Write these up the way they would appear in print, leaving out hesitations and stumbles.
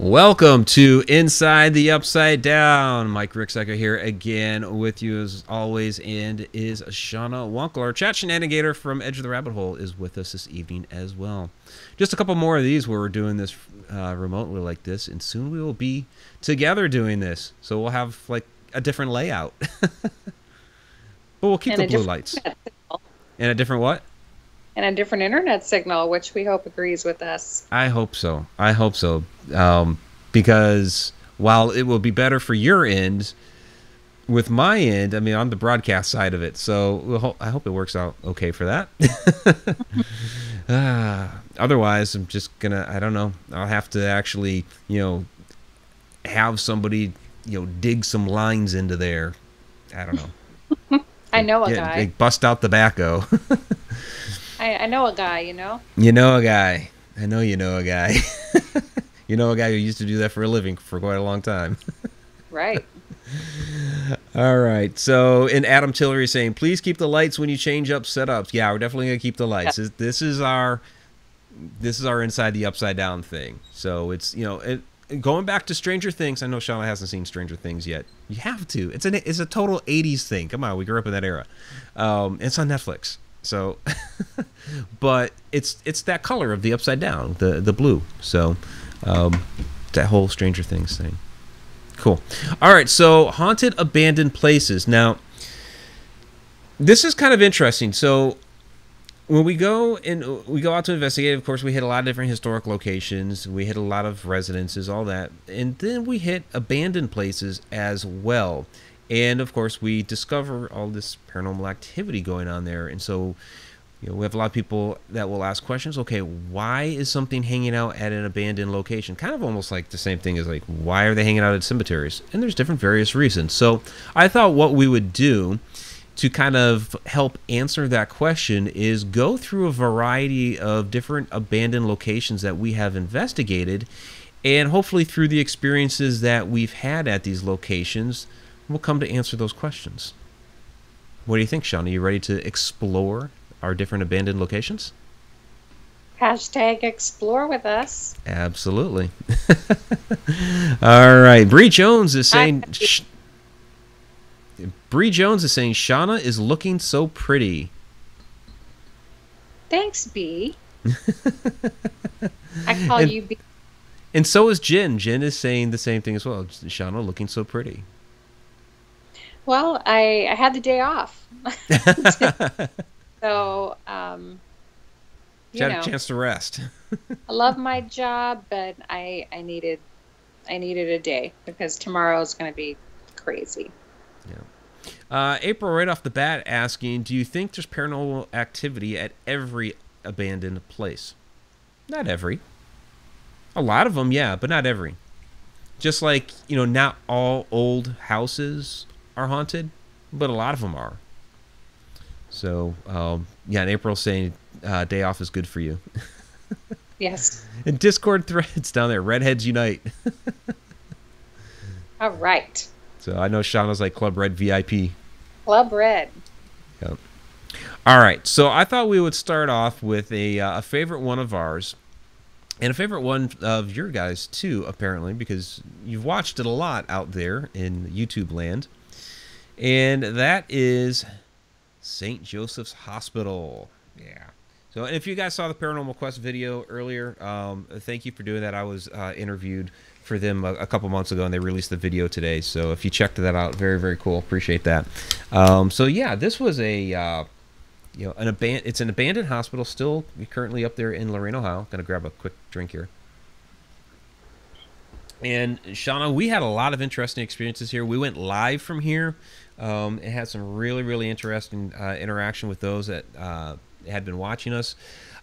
Welcome to Inside the Upside Down. Mike Ricksecker here again with you as always, and is Shana Wankel. Our chat Shananigator from Edge of the Rabbit Hole is with us this evening as well. Just a couple more of these where we're doing this remotely like this, and soon we will be together doing this. So we'll have like a different layout. But we'll keep the blue lights. And a different what? And a different internet signal, which we hope agrees with us. I hope so. I hope so. Because while it will be better for your end, with my end, I mean, I'm the broadcast side of it. So I hope it works out okay for that. Otherwise, I'm just going to, I don't know. I'll have to actually, have somebody, dig some lines into there. I don't know. I know a guy. Bust out the backhoe. I know a guy, You know a guy. I know you know a guy. You know a guy who used to do that for a living for quite a long time. Right. All right. So, and Adam Tillery is saying, please keep the lights when you change up setups. Yeah, we're definitely going to keep the lights. Yeah. This is our Inside the Upside Down thing. So it's, going back to Stranger Things. I know Shana hasn't seen Stranger Things yet. You have to. It's a total 80s thing. Come on, we grew up in that era. It's on Netflix. So, but it's that color of the upside down, the blue. So, that whole Stranger Things thing. Cool. All right. So, haunted abandoned places. Now, this is kind of interesting. So, when we go out to investigate, of course, we hit a lot of different historic locations. We hit a lot of residences, all that, and then we hit abandoned places as well. And, of course, we discover all this paranormal activity going on there. And so, we have a lot of people that will ask questions. Okay, why is something hanging out at an abandoned location? Kind of almost like the same thing as, like, why are they hanging out at cemeteries? And there's different various reasons. So I thought what we would do to kind of help answer that question is go through a variety of different abandoned locations that we have investigated. And hopefully through the experiences that we've had at these locations, we'll come to answer those questions. What do you think, Shana? Are you ready to explore our different abandoned locations? Hashtag explore with us. Absolutely. All right. Bree Jones is saying... Shana is looking so pretty. Thanks, B. I call you B. And so is Jen. Jen is saying the same thing as well. Shana looking so pretty. Well, I had the day off. So, you had a chance to rest. I love my job, but I needed a day because tomorrow is going to be crazy. Yeah. April, right off the bat, asking, do you think there's paranormal activity at every abandoned place? Not every. A lot of them, yeah, but not every. Just like, not all old houses are haunted, but a lot of them are. So, yeah, and April's saying day off is good for you. Yes. And Discord threads down there, Redheads Unite. All right. So I know Shauna's like Club Red VIP. Club Red. Yep. All right, so I thought we would start off with a favorite one of ours. And a favorite one of your guys, too, apparently, because you've watched it a lot out there in YouTube land. And that is St. Joseph's Hospital. Yeah. So if you guys saw the Paranormal Quest video earlier, thank you for doing that. I was interviewed for them a couple months ago, and they released the video today. So if you checked that out, very, very cool. Appreciate that. So, yeah, this was it's an abandoned hospital, still currently up there in Lorain, Ohio. Gonna grab a quick drink here. And Shana, we had a lot of interesting experiences here. We went live from here. It had some really, really interesting interaction with those that had been watching us.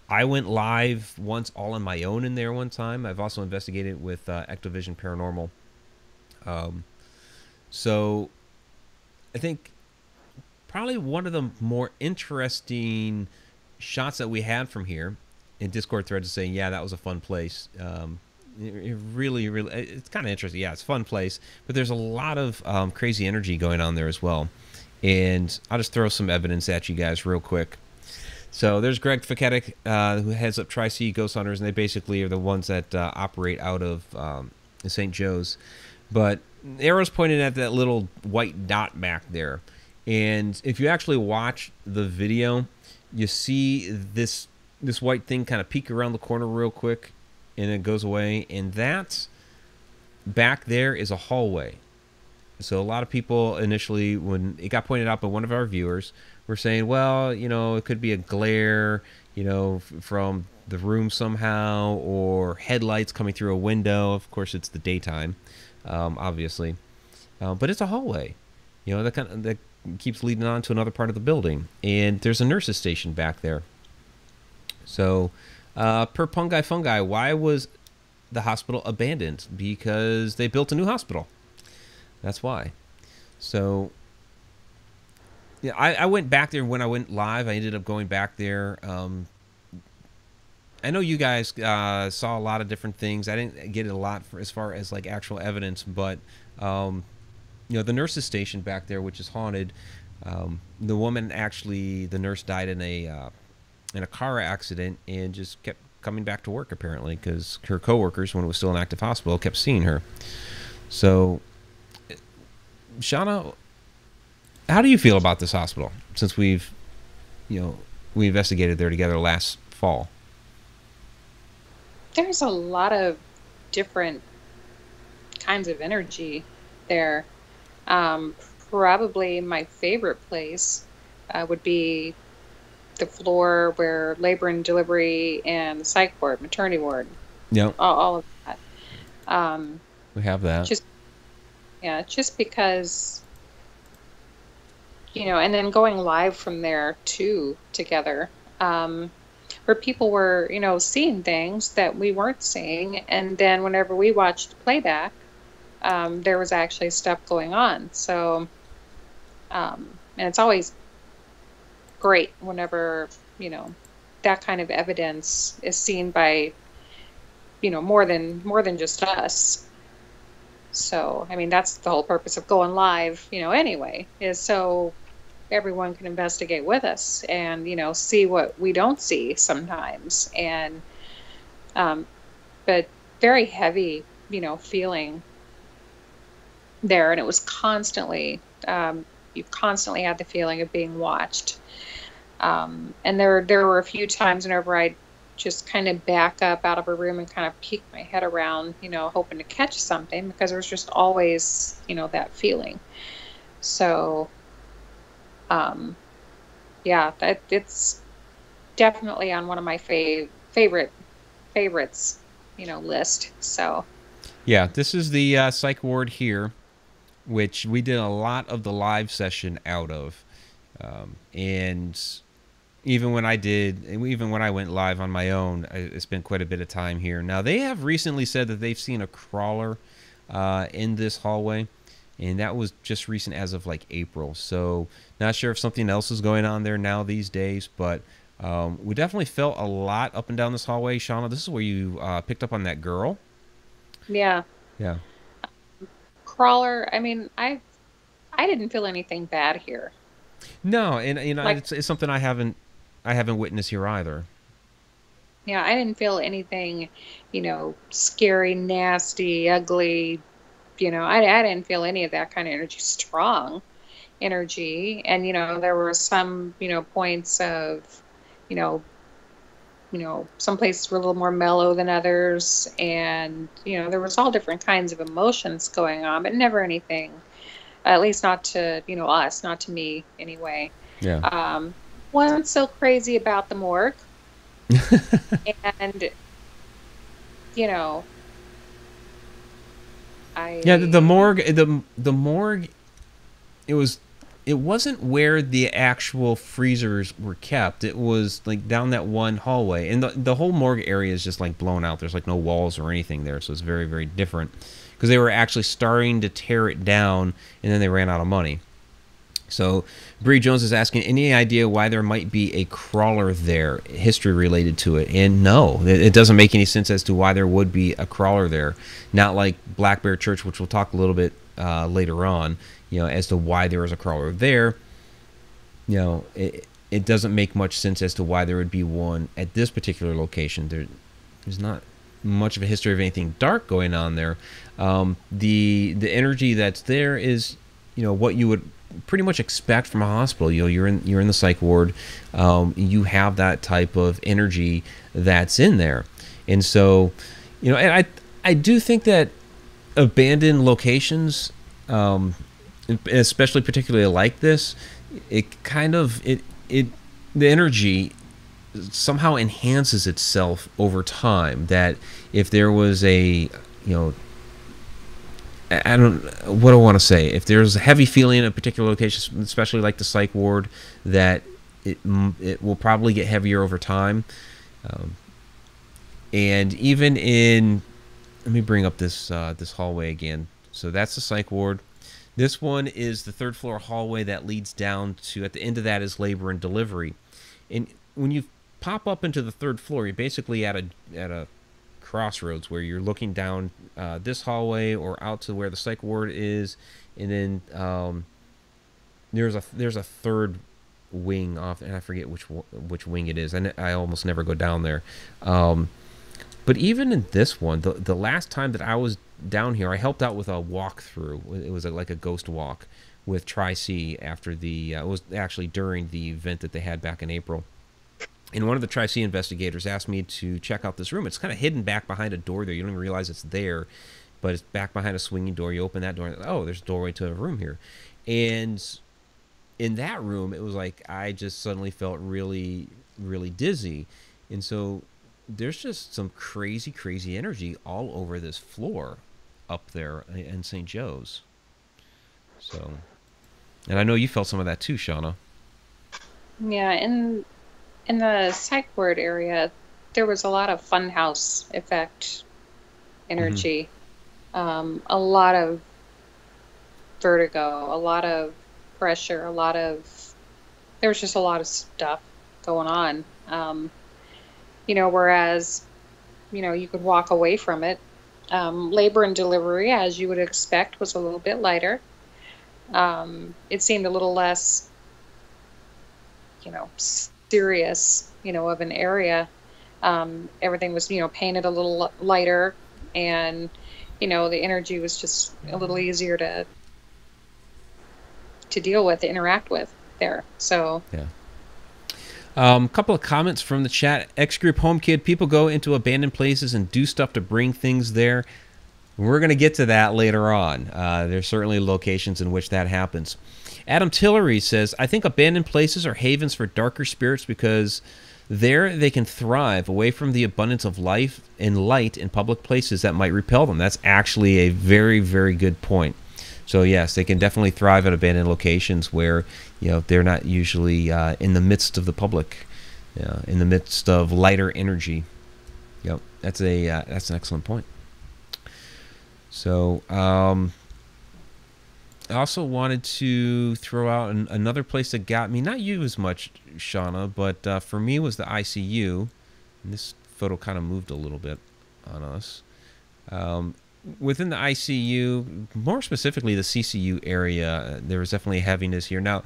I went live once all on my own in there one time. I've also investigated with Ectovision Paranormal. So I think probably one of the more interesting shots that we had from here in Discord threads is saying, yeah, that was a fun place. It really, really, it's kind of interesting. Yeah, it's a fun place, but there's a lot of crazy energy going on there as well. And I'll just throw some evidence at you guys real quick. So there's Greg Faketic, who heads up Tri-C Ghost Hunters, and they basically are the ones that operate out of St. Joe's. But arrows pointed at that little white dot back there. And if you actually watch the video, you see this white thing kind of peek around the corner real quick, and it goes away. And that's back there is a hallway. So a lot of people initially, when it got pointed out by one of our viewers, were saying, well, you know, it could be a glare, you know, from the room somehow, or headlights coming through a window. Of course, it's the daytime, obviously. But it's a hallway, you know, that keeps leading on to another part of the building. And there's a nurse's station back there. So, per Fungi, why was the hospital abandoned? Because they built a new hospital. That's why. So, yeah, I went back there when I went live. I ended up going back there. I know you guys saw a lot of different things. I didn't get a lot as far as like actual evidence, but you know, the nurse's station back there, which is haunted. The woman actually, the nurse died in a car accident and just kept coming back to work apparently because her coworkers, when it was still an active hospital, kept seeing her. So, Shana, how do you feel about this hospital since we investigated there together last fall? There's a lot of different kinds of energy there. Probably my favorite place would be the floor where labor and delivery and the psych ward, maternity ward. Yep. All of that. We have that. Just because, you know, and then going live from there too together, where people were, you know, seeing things that we weren't seeing. And then whenever we watched playback, there was actually stuff going on. So, and it's always great whenever, you know, that kind of evidence is seen by, you know, more than just us. So, I mean, that's the whole purpose of going live, you know, anyway, is so everyone can investigate with us and, you know, see what we don't see sometimes. And, but very heavy, you know, feeling there. And it was constantly, you constantly had the feeling of being watched. And there were a few times whenever I'd just kind of back up out of a room and kind of peek my head around, you know, hoping to catch something because there was just always, you know, that feeling. So, yeah, it's definitely on one of my favorites, you know, list. So, yeah, this is the psych ward here, which we did a lot of the live session out of, and even when I went live on my own, I spent quite a bit of time here. Now, they have recently said that they've seen a crawler in this hallway, and that was just recent as of like April. So, not sure if something else is going on there now these days, but we definitely felt a lot up and down this hallway. Shauna, this is where you picked up on that girl. Yeah. Yeah. Crawler, I mean, I didn't feel anything bad here. No, and you know, Like, it's something I haven't witnessed here either. yeah, I didn't feel anything, you know, scary, nasty, ugly. You know, I didn't feel any of that kind of energy, strong energy. And, you know, there were some, you know, points of, you know, some places were a little more mellow than others. And, you know, there was all different kinds of emotions going on, but never anything, at least not to, you know, us, not to me anyway. Yeah. Wasn't so crazy about the morgue. And, you know, the morgue, it wasn't where the actual freezers were kept. It was like down that one hallway, and the whole morgue area is just like blown out. There's like no walls or anything there, so it's very, very different because they were actually starting to tear it down, and then they ran out of money. So Bree Jones is asking, any idea why there might be a crawler there, history related to it? And no, it doesn't make any sense as to why there would be a crawler there. Not like Black Bear Church, which we'll talk a little bit later on, you know, as to why there is a crawler there. You know, it doesn't make much sense as to why there would be one at this particular location. There's not much of a history of anything dark going on there. The energy that's there is, what you would pretty much expect from a hospital. You're in the psych ward. You have that type of energy that's in there, and so, and I do think that abandoned locations, especially particularly like this, it kind of the energy somehow enhances itself over time. That if there was a, I don't, what do I want to say? If there's a heavy feeling in a particular location, especially like the psych ward, that it will probably get heavier over time. And even in, let me bring up this this hallway again. So that's the psych ward. This one is the third floor hallway that leads down to, at the end of that is labor and delivery. And when you pop up into the third floor, you're basically at a crossroads where you're looking down this hallway or out to where the psych ward is, and then there's a third wing off, and I forget which wing it is. I almost never go down there. But even in this one, the last time that I was down here, I helped out with a walkthrough. It was like a ghost walk with Tri-C after it was actually during the event that they had back in April. And one of the Tri-C investigators asked me to check out this room. It's kind of hidden back behind a door there. You don't even realize it's there, but it's back behind a swinging door. You open that door, and, oh, there's a doorway to a room here. And in that room, it was like I just suddenly felt really, really dizzy. And so there's just some crazy, crazy energy all over this floor up there in St. Joe's. So, and I know you felt some of that too, Shana. Yeah, in the psych ward area, there was a lot of funhouse effect energy, a lot of vertigo, a lot of pressure, there was just a lot of stuff going on. Whereas, you could walk away from it. Labor and delivery, as you would expect, was a little bit lighter. It seemed a little less, serious, of an area. Everything was, painted a little lighter, and, the energy was just a little easier to deal with, to interact with there. So, yeah. A couple of comments from the chat. X Group Home Kid, people go into abandoned places and do stuff to bring things there. We're going to get to that later on. There's certainly locations in which that happens. Adam Tillery says, I think abandoned places are havens for darker spirits because there they can thrive away from the abundance of life and light in public places that might repel them. That's actually a very, very good point. So yes, they can definitely thrive at abandoned locations where, they're not usually in the midst of the public, in the midst of lighter energy. Yep, that's an excellent point. So I also wanted to throw out another place that got me, not you as much, Shana, but for me was the ICU. And this photo kind of moved a little bit on us. Within the ICU, more specifically the CCU area, there was definitely a heaviness here. Now,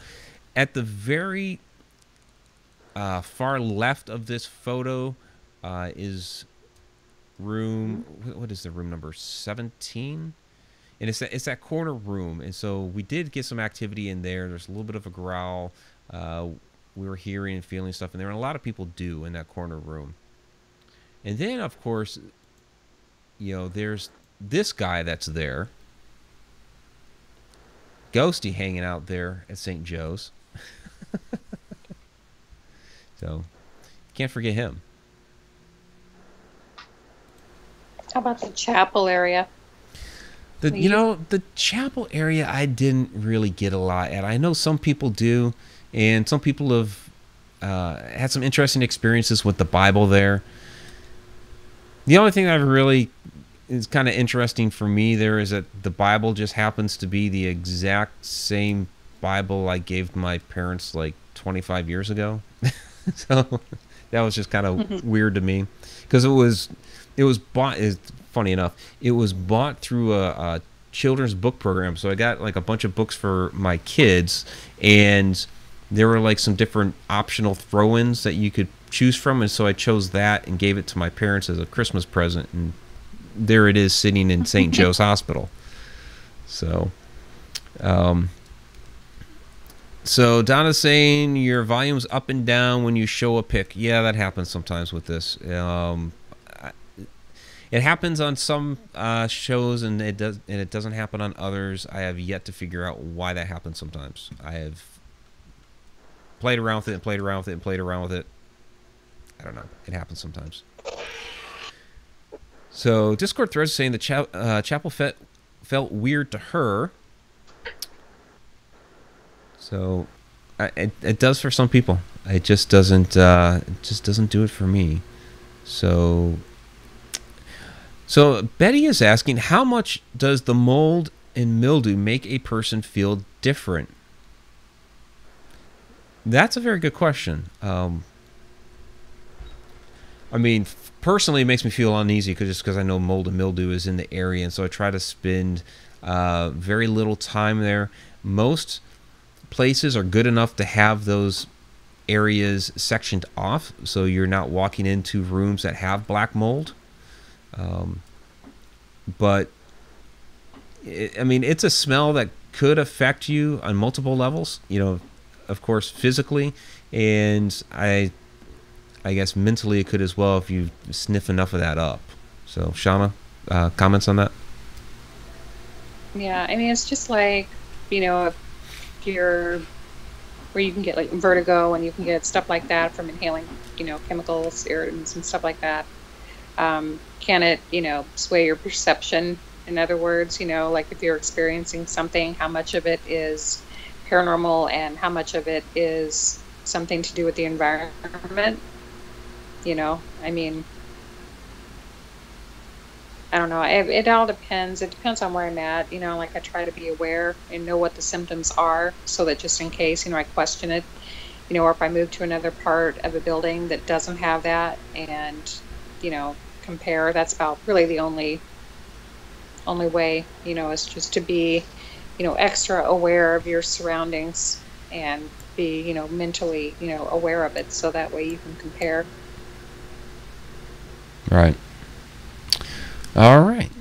at the very far left of this photo is room, what is the room number? 17? And it's that corner room. And so we did get some activity in there. There's a little bit of a growl. We were hearing and feeling stuff in there. And a lot of people do in that corner room. And then, of course, there's this guy that's there. Ghosty hanging out there at St. Joe's. So, can't forget him. how about the chapel area? The chapel area I didn't really get a lot at. I know some people do, and some people have had some interesting experiences with the Bible there. The only thing that really is kind of interesting for me there is that the Bible just happens to be the exact same Bible I gave my parents like 25 years ago. So that was just kind of weird to me, because it was bought. Funny enough, it was bought through a children's book program. So I got like a bunch of books for my kids, and there were like some different optional throw-ins that you could choose from, and so I chose that and gave it to my parents as a Christmas present, and there it is sitting in St. Joe's Hospital. So, so Donna's saying your volume's up and down when you show a pic. Yeah, that happens sometimes with this. It happens on some shows, and it doesn't happen on others. I have yet to figure out why that happens sometimes. I have played around with it and played around with it and played around with it. I don't know. It happens sometimes. So Discord threads saying the chapel felt weird to her. So it does for some people. It just doesn't do it for me. So Betty is asking, how much does the mold and mildew make a person feel different? That's a very good question. I mean, personally, it makes me feel uneasy just because I know mold and mildew is in the area, and so I try to spend very little time there. Most places are good enough to have those areas sectioned off, so you're not walking into rooms that have black mold. But I mean, it's a smell that could affect you on multiple levels. You know, of course, physically, and I guess mentally it could as well if you sniff enough of that up. So, Shana, comments on that? Yeah, I mean, it's just like, you know, if you're where you can get like vertigo and you can get stuff like that from inhaling, you know, chemicals, irritants, and stuff like that. Can it, you know, sway your perception? In other words, you know, like if you're experiencing something, how much of it is paranormal and how much of it is something to do with the environment? You know, I mean, I don't know. It all depends. It depends on where I'm at. You know, like I try to be aware and know what the symptoms are so that just in case, you know, I question it, you know, or if I move to another part of a building that doesn't have that and, you know, compare, that's about really the only way, you know, is just to be, you know, extra aware of your surroundings and be, you know, mentally, you know, aware of it so that way you can compare. Right. All right.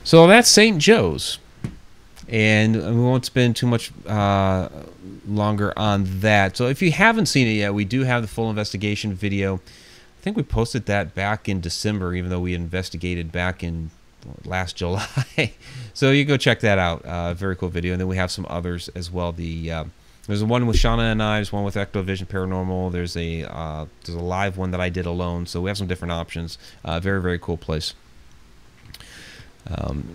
So that's St. Joe's. And we won't spend too much longer on that. So if you haven't seen it yet, we do have the full investigation video. I think we posted that back in December, even though we investigated back in last July. So you go check that out. Very cool video. And then we have some others as well. There's one with Shana and I. There's one with Ectovision Paranormal. There's a live one that I did alone. So we have some different options. Very, very cool place.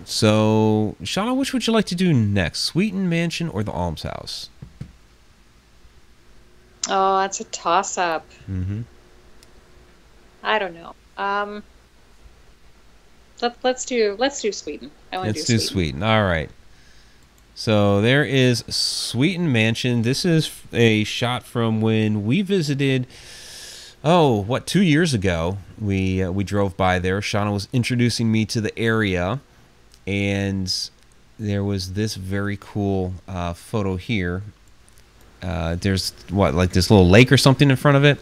So, Shana, which would you like to do next? Sweeten Mansion or the Almshouse? Oh, that's a toss-up. Mm-hmm. I don't know. Let's do Sweeten. Let's do Sweeten. All right. So there is Sweeten Mansion. This is a shot from when we visited. 2 years ago? We drove by there. Shana was introducing me to the area, and there was this very cool photo here. There's like this little lake or something in front of it.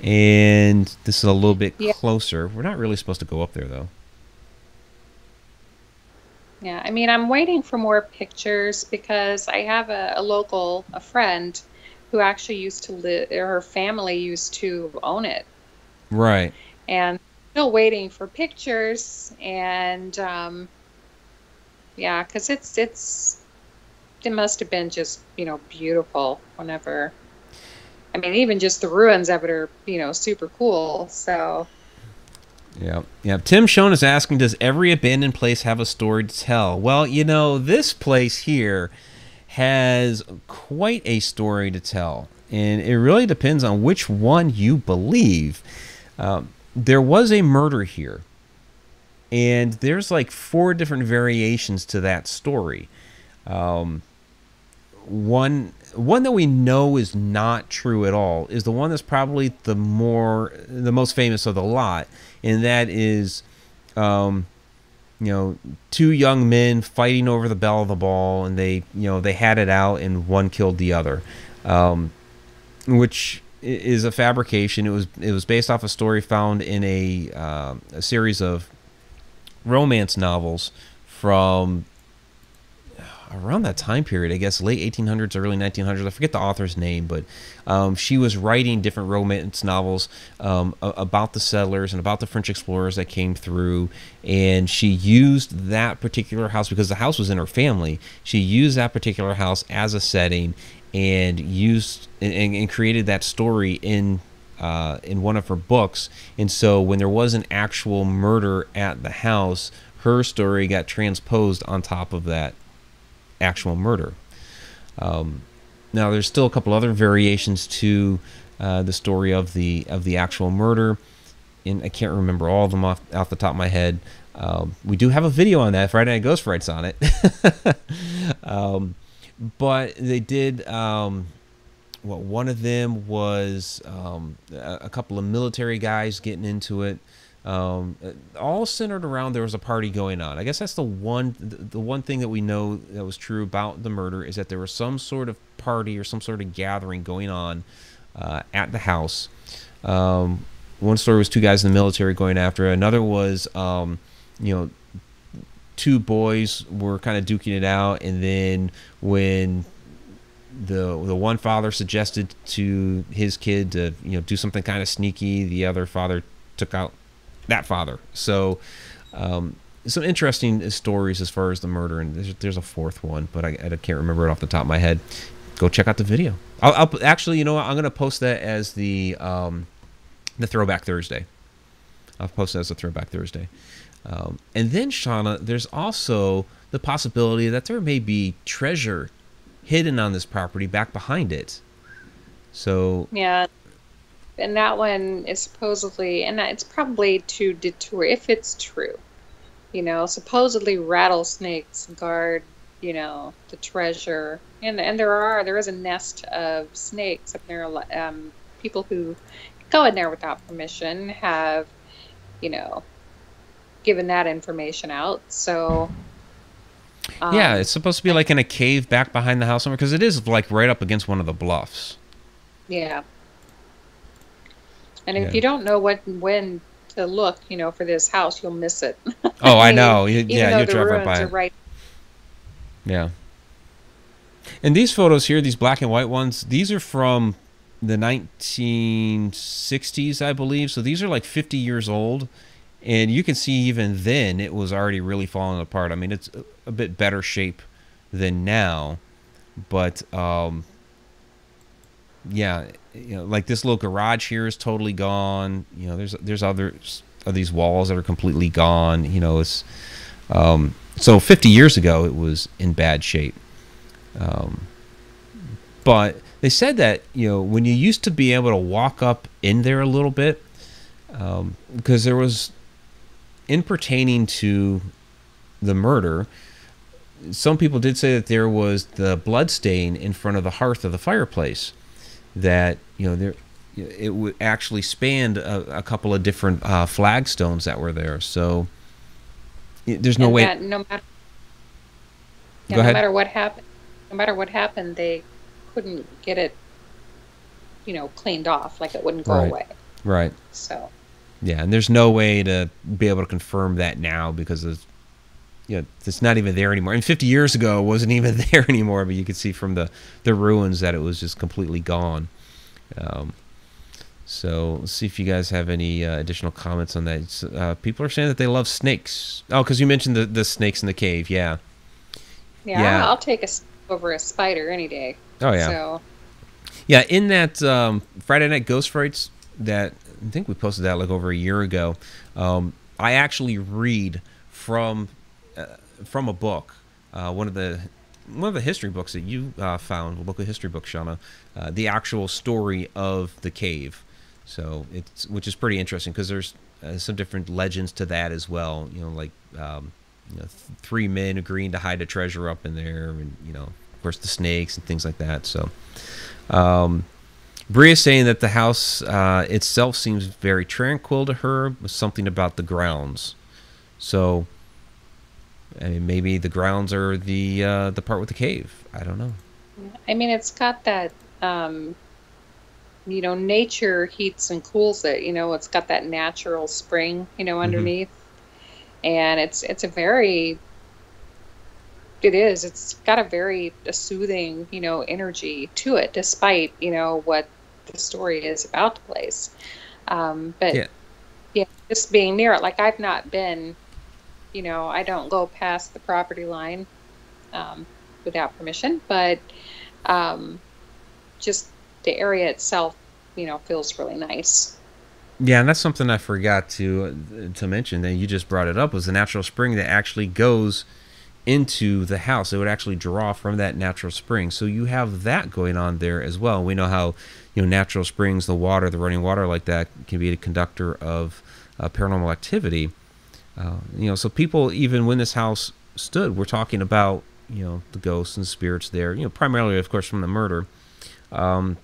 And this is a little bit closer. We're not really supposed to go up there, though. Yeah, I mean, I'm waiting for more pictures because I have a friend who actually used to live, her family used to own it. Right. And still waiting for pictures. And, yeah, because it must have been just, you know, beautiful whenever. I mean, even just the ruins of it are, you know, super cool. So. Yeah. Tim Schoen is asking, does every abandoned place have a story to tell? Well, you know, this place here has quite a story to tell. And it really depends on which one you believe. There was a murder here. And there's like 4 different variations to that story. One that we know is not true at all is the one that's probably the most famous of the lot, and that is, you know, 2 young men fighting over the belle of the ball, and they had it out, and one killed the other, which is a fabrication. It was based off a story found in a series of romance novels from around that time period, I guess late 1800s, early 1900s. I forget the author's name, but she was writing different romance novels about the settlers and about the French explorers that came through, and she used that particular house because the house was in her family. She used that particular house as a setting and used and created that story in one of her books. And so when there was an actual murder at the house, her story got transposed on top of that actual murder. Now there's still a couple other variations to the story of the actual murder, and I can't remember all of them off the top of my head. We do have a video on that. Friday Night Ghost Frights on it. But they did. One of them was a couple of military guys getting into it. All centered around there was a party going on. I guess that's the one thing that we know that was true about the murder, is that there was some sort of party or some sort of gathering going on at the house. One story was two guys in the military going after it. Another was two boys were kind of duking it out, and then when the one father suggested to his kid to do something kind of sneaky, the other father took out that father. So some interesting stories as far as the murder, and there's a fourth one, but I can't remember it off the top of my head. Go check out the video. I'll actually, you know what, I'm gonna post that as the Throwback Thursday. I'll post that as a Throwback Thursday. And then, Shana, there's also the possibility that there may be treasure hidden on this property back behind it. So Yeah, and that one is supposedly, and it's probably to detour, if it's true. Supposedly rattlesnakes guard, the treasure, and there is a nest of snakes up there. People who go in there without permission have, given that information out. So yeah, it's supposed to be like in a cave back behind the house somewhere, because it is like right up against one of the bluffs. Yeah. And if you don't know when to look, for this house, you'll miss it. Oh, I know. Even You'll though the drive right ruins by are it. right. Yeah. And these photos here, these black and white ones, these are from the 1960s, I believe. So these are like 50 years old. And you can see even then it was already really falling apart. I mean, it's a bit better shape than now. But, yeah, like this little garage here is totally gone. There's others of these walls that are completely gone. It's so 50 years ago it was in bad shape. But they said that when you used to be able to walk up in there a little bit, because there was, in pertaining to the murder, some people did say that there was the blood stain in front of the hearth of the fireplace, that it would actually spanned a couple of different flagstones that were there. So there's no way. No matter, Go ahead. no matter what happened, they couldn't get it, cleaned off. Like it wouldn't go away. Right. So. Yeah, and there's no way to be able to confirm that now, because it's not even there anymore. And 50 years ago, it wasn't even there anymore. But you could see from the ruins that it was just completely gone. So let's see if you guys have any additional comments on that. People are saying that they love snakes. Oh, because you mentioned the snakes in the cave. Yeah. Yeah, I'll take a snake over a spider any day. Oh yeah. So. Yeah, in that Friday Night Ghost Frights that I think we posted that like over a year ago. I actually read from a book, one of the history books that you found, a local history book, Shana, the actual story of the cave. So which is pretty interesting, because there's some different legends to that as well. Three men agreeing to hide a treasure up in there, and of course the snakes and things like that. So. Bria's saying that the house itself seems very tranquil to her, with something about the grounds. So, I mean, maybe the grounds are the part with the cave. I don't know. I mean, it's got that nature heats and cools it. It's got that natural spring, Hmm. underneath. And it's a very, it is, it's got a very soothing, energy to it, despite, what the story is about the place. But Yeah. yeah, just being near it, like I've not been, I don't go past the property line um, without permission, but um, just the area itself, feels really nice. Yeah, and that's something I forgot to mention. That you just brought it up was the natural spring that actually goes into the house. It would actually draw from that natural spring. So you have that going on there as well. We know how natural springs, the water, the running water like that, can be a conductor of paranormal activity. So people, even when this house stood, we're talking about the ghosts and spirits there. Primarily, of course, from the murder. Um,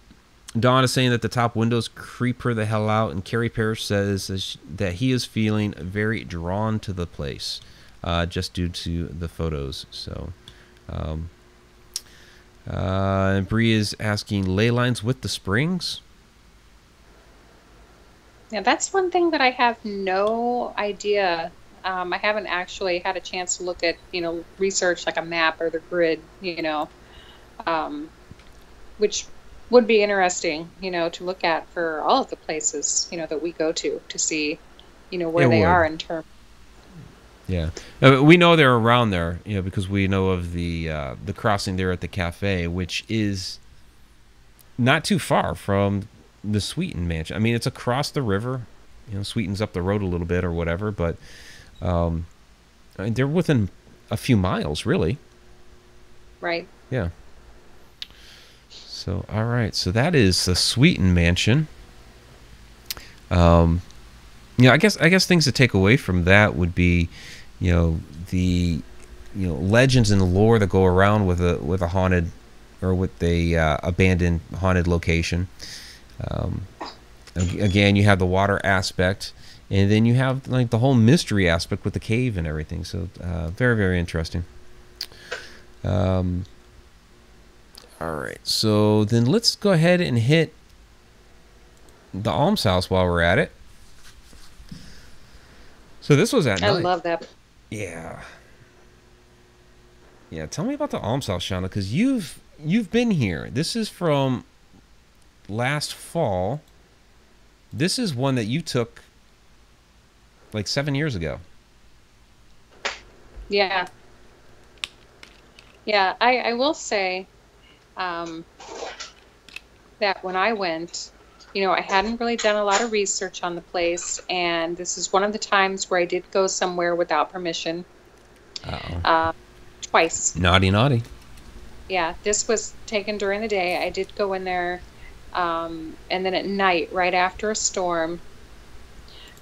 Dawn is saying that the top windows creep her the hell out, and Carrie Parrish says that he is feeling very drawn to the place, just due to the photos. So, um, and Bree is asking ley lines with the springs. Yeah, that's one thing that I have no idea. I haven't actually had a chance to look at, research like a map or the grid, um, which would be interesting, to look at for all of the places, that we go to see, It where they would. are in terms. Yeah, we know they're around there, because we know of the crossing there at the cafe, which is not too far from the Sweeten mansion. I mean, it's across the river. Sweeten's up the road a little bit or whatever, but um, I mean, they're within a few miles, really. Right. Yeah. So, all right. So that is the Sweeten mansion. Um, I guess things to take away from that would be, the legends and lore that go around with a haunted or with a abandoned haunted location. Um, Again, you have the water aspect, and then you have like the whole mystery aspect with the cave and everything. So very, very interesting. Um, all right, so then let's go ahead and hit the almshouse while we're at it. So this was at I night. love that. Yeah, yeah. Tell me about the almshouse, Shauna, because you've been here. This is from last fall. This is one that you took like 7 years ago. Yeah. Yeah. I will say, um, that when I went, I hadn't really done a lot of research on the place, and this is one of the times where I did go somewhere without permission, Uh-oh. uh, twice. Naughty, naughty. Yeah, this was taken during the day. I did go in there, and then at night, right after a storm.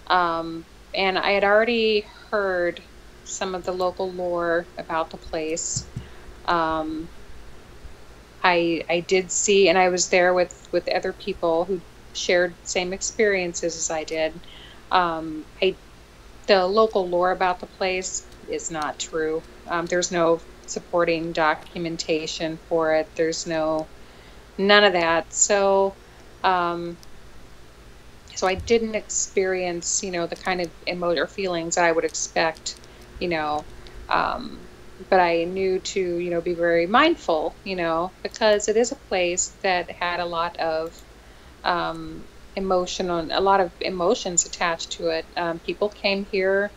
And I had already heard some of the local lore about the place. Um, I did see, and I was there with other people who shared the same experiences as I did. I The local lore about the place is not true. There's no supporting documentation for it. There's none of that. Um, so I didn't experience, the kind of emotion or feelings I would expect, you know. Um, but I knew to, be very mindful, because it is a place that had a lot of emotions attached to it. People came here,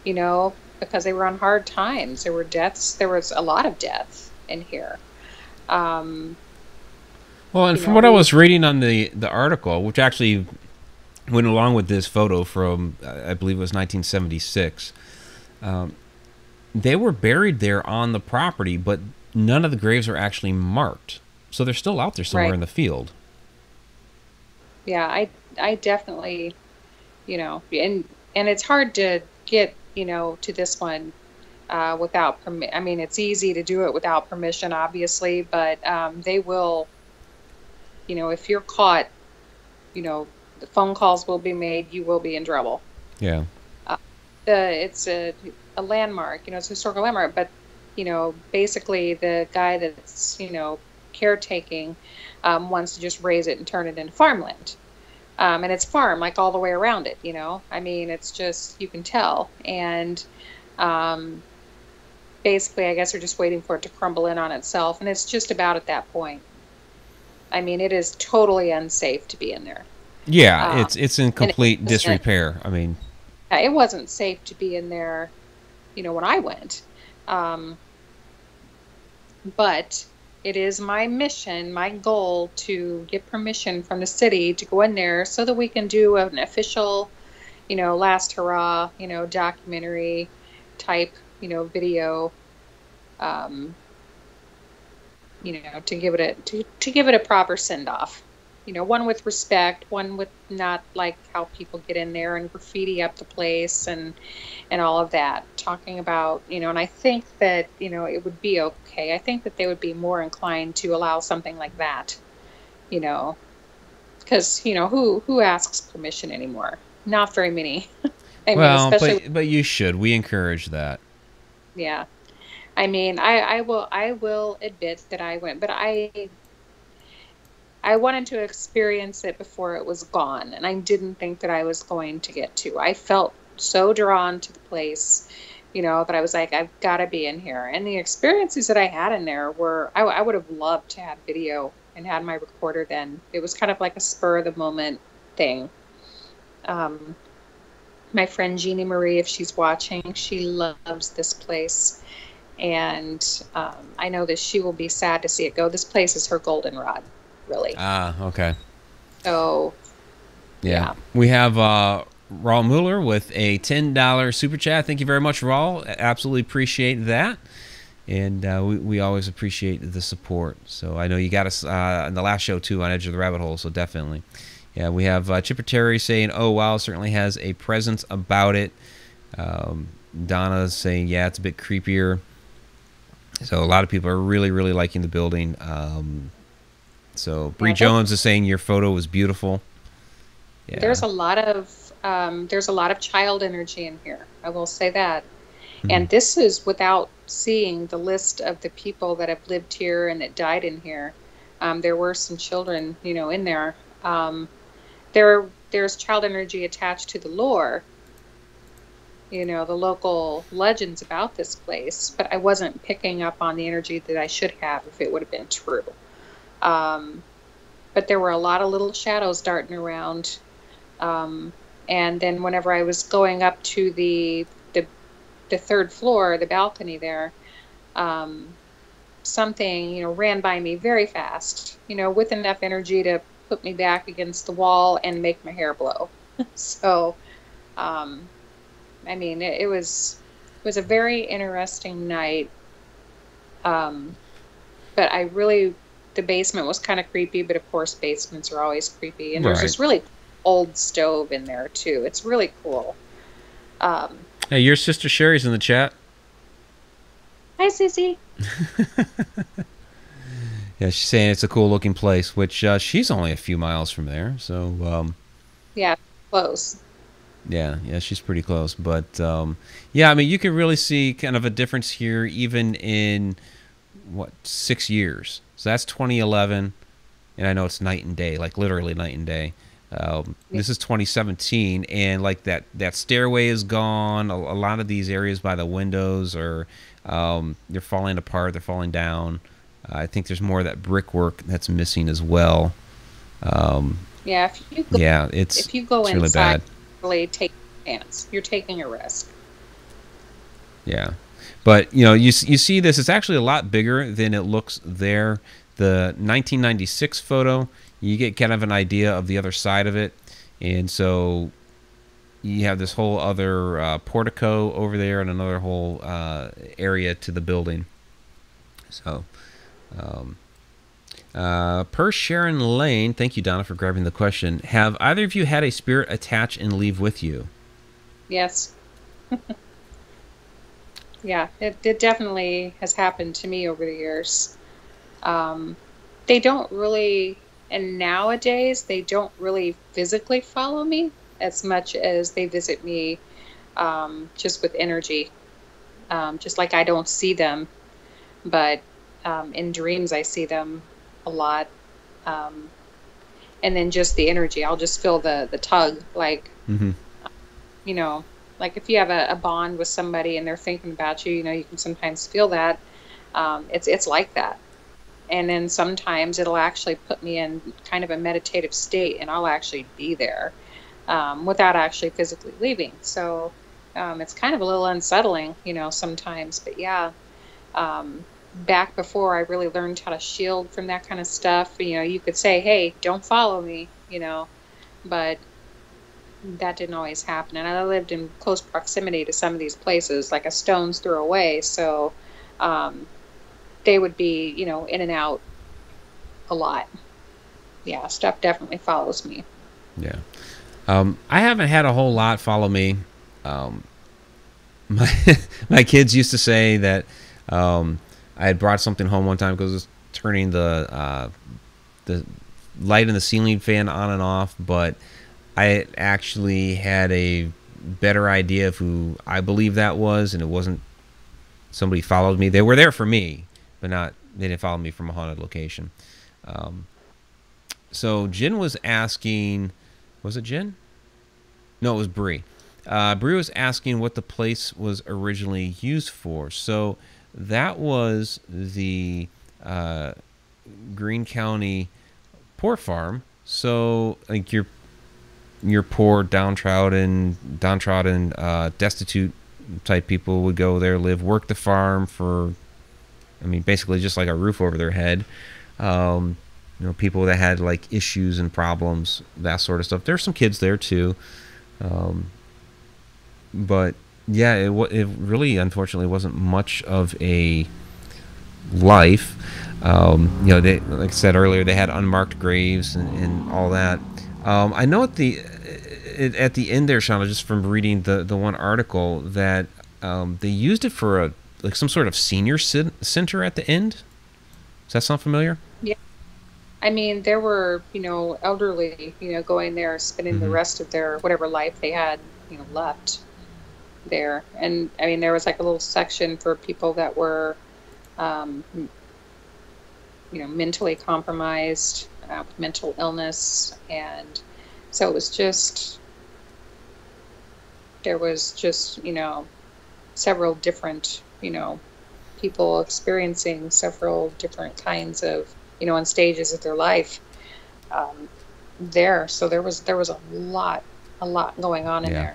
because they were on hard times. There were deaths. There was a lot of death in here. Um, Well, and from what I we was reading on the article, which actually went along with this photo from I believe it was 1976, um, they were buried there on the property, but none of the graves are actually marked, so they're still out there somewhere right. in the field. Yeah, I definitely, and it's hard to get, to this one without permit. I mean, it's easy to do it without permission, obviously, but they will, if you're caught, the phone calls will be made. You will be in trouble. Yeah. Uh, it's a landmark, it's a historical landmark, but basically the guy that's, caretaking wants to just raise it and turn it into farmland. And it's farm like all the way around it, you know. I mean, it's just, you can tell. And basically, I guess they're just waiting for it to crumble in on itself. And it's just about at that point. I mean, it is totally unsafe to be in there. Yeah, it's in complete disrepair. I mean, it wasn't safe to be in there, you know, when I went. But it is my mission, my goal, to get permission from the city to go in there so that we can do an official, you know, last hurrah, you know, documentary type, you know, video, you know, to give it a proper send off. You know, one with respect, one with not like how people get in there and graffiti up the place and all of that. Talking about, you know, and I think that, you know, it would be okay. I think that they would be more inclined to allow something like that, you know, because, you know, who asks permission anymore? Not very many. I mean, especially, but you should. We encourage that. Yeah. I mean, I will admit that I went, but I wanted to experience it before it was gone, and I didn't think that I was going to get to. I felt so drawn to the place, you know, that I was like, I've got to be in here. And the experiences that I had in there were, I would have loved to have video and had my recorder then. It was kind of like a spur of the moment thing. My friend Jeannie Marie, if she's watching, she loves this place. And I know that she will be sad to see it go. This place is her goldenrod. Really. Okay. So, yeah. We have Raul Mueller with a $10 super chat. Thank you very much, Raul. Absolutely appreciate that. And we always appreciate the support. So I know you got us in the last show, too, on Edge of the Rabbit Hole, so definitely. Yeah, we have Chipper Terry saying, oh, wow, certainly has a presence about it. Donna's saying, yeah, it's a bit creepier. So a lot of people are really, really liking the building. So Bree Jones is saying your photo was beautiful. Yeah. There's a lot of child energy in here. I will say that. Mm-hmm. And this is without seeing the list of the people that have lived here and that died in here. There were some children, you know, in there. There's child energy attached to the lore, you know, the local legends about this place, but I wasn't picking up on the energy that I should have if it would have been true. But there were a lot of little shadows darting around. And then whenever I was going up to the third floor, the balcony there, something, you know, ran by me very fast, you know, with enough energy to put me back against the wall and make my hair blow. So, I mean, it was a very interesting night. But I really, the basement was kind of creepy, but of course basements are always creepy. And there's this really old stove in there too. It's really cool. Hey, your sister Sherry's in the chat. Hi, Sissy. Yeah, she's saying it's a cool looking place, which she's only a few miles from there. So yeah, close. Yeah, she's pretty close. But yeah, I mean, you can really see kind of a difference here, even in 6 years. So that's 2011, and I know it's night and day, like literally night and day. This is 2017, and like that stairway is gone. A lot of these areas by the windows are they're falling apart. They're falling down. I think there's more of that brickwork that's missing as well. Yeah, if you go it's inside, really bad. Really take a chance. You're taking a risk. Yeah, but you know, you see this. It's actually a lot bigger than it looks there. The 1996 photo, you get kind of an idea of the other side of it, and so you have this whole other portico over there and another whole area to the building. So, per Sharon Lane, thank you, Donna, for grabbing the question. Have either of you had a spirit attach and leave with you? Yes. Yeah, it definitely has happened to me over the years. They don't really, and nowadays, they don't really physically follow me as much as they visit me just with energy. Just like I don't see them, but in dreams I see them, a lot. Um, and then just the energy, I'll just feel the tug, like, Mm-hmm. you know, like if you have a bond with somebody and they're thinking about you, you know, you can sometimes feel that. It's like that. And then sometimes it'll actually put me in kind of a meditative state, and I'll actually be there without actually physically leaving. So it's kind of a little unsettling, you know, sometimes. But yeah, back before I really learned how to shield from that kind of stuff, you know, you could say, hey, don't follow me, you know, but that didn't always happen. And I lived in close proximity to some of these places, like a stone's throw away. So um, they would be, you know, in and out a lot. Yeah, stuff definitely follows me. Yeah. I haven't had a whole lot follow me. Um, my my kids used to say that I had brought something home one time because I was turning the light in the ceiling fan on and off, but I actually had a better idea of who I believe that was, and it wasn't somebody followed me. They were there for me, but not they didn't follow me from a haunted location. Um, so Jen was asking, was it Jen? No, it was Bree. Bree was asking what the place was originally used for. So that was the Greene County Port Farm. So like your poor, downtrodden, destitute type people would go there, live, work the farm for, I mean, basically just like a roof over their head. You know, people that had like issues and problems, that sort of stuff. There's some kids there too. But yeah, it really unfortunately wasn't much of a life. You know, they, like I said earlier, they had unmarked graves and all that. I know at the end there, Shauna, just from reading the one article that they used it for a like some sort of senior center at the end. Does that sound familiar? Yeah. I mean, there were, you know, elderly, you know, going there, spending the Mm-hmm. rest of their whatever life they had, you know, left there. And I mean, there was like a little section for people that were, you know, mentally compromised, with mental illness. And so it was just, there was just, you know, several different, you know, people experiencing several different kinds of, you know, on stages of their life um, there. So there was a lot going on in Yeah.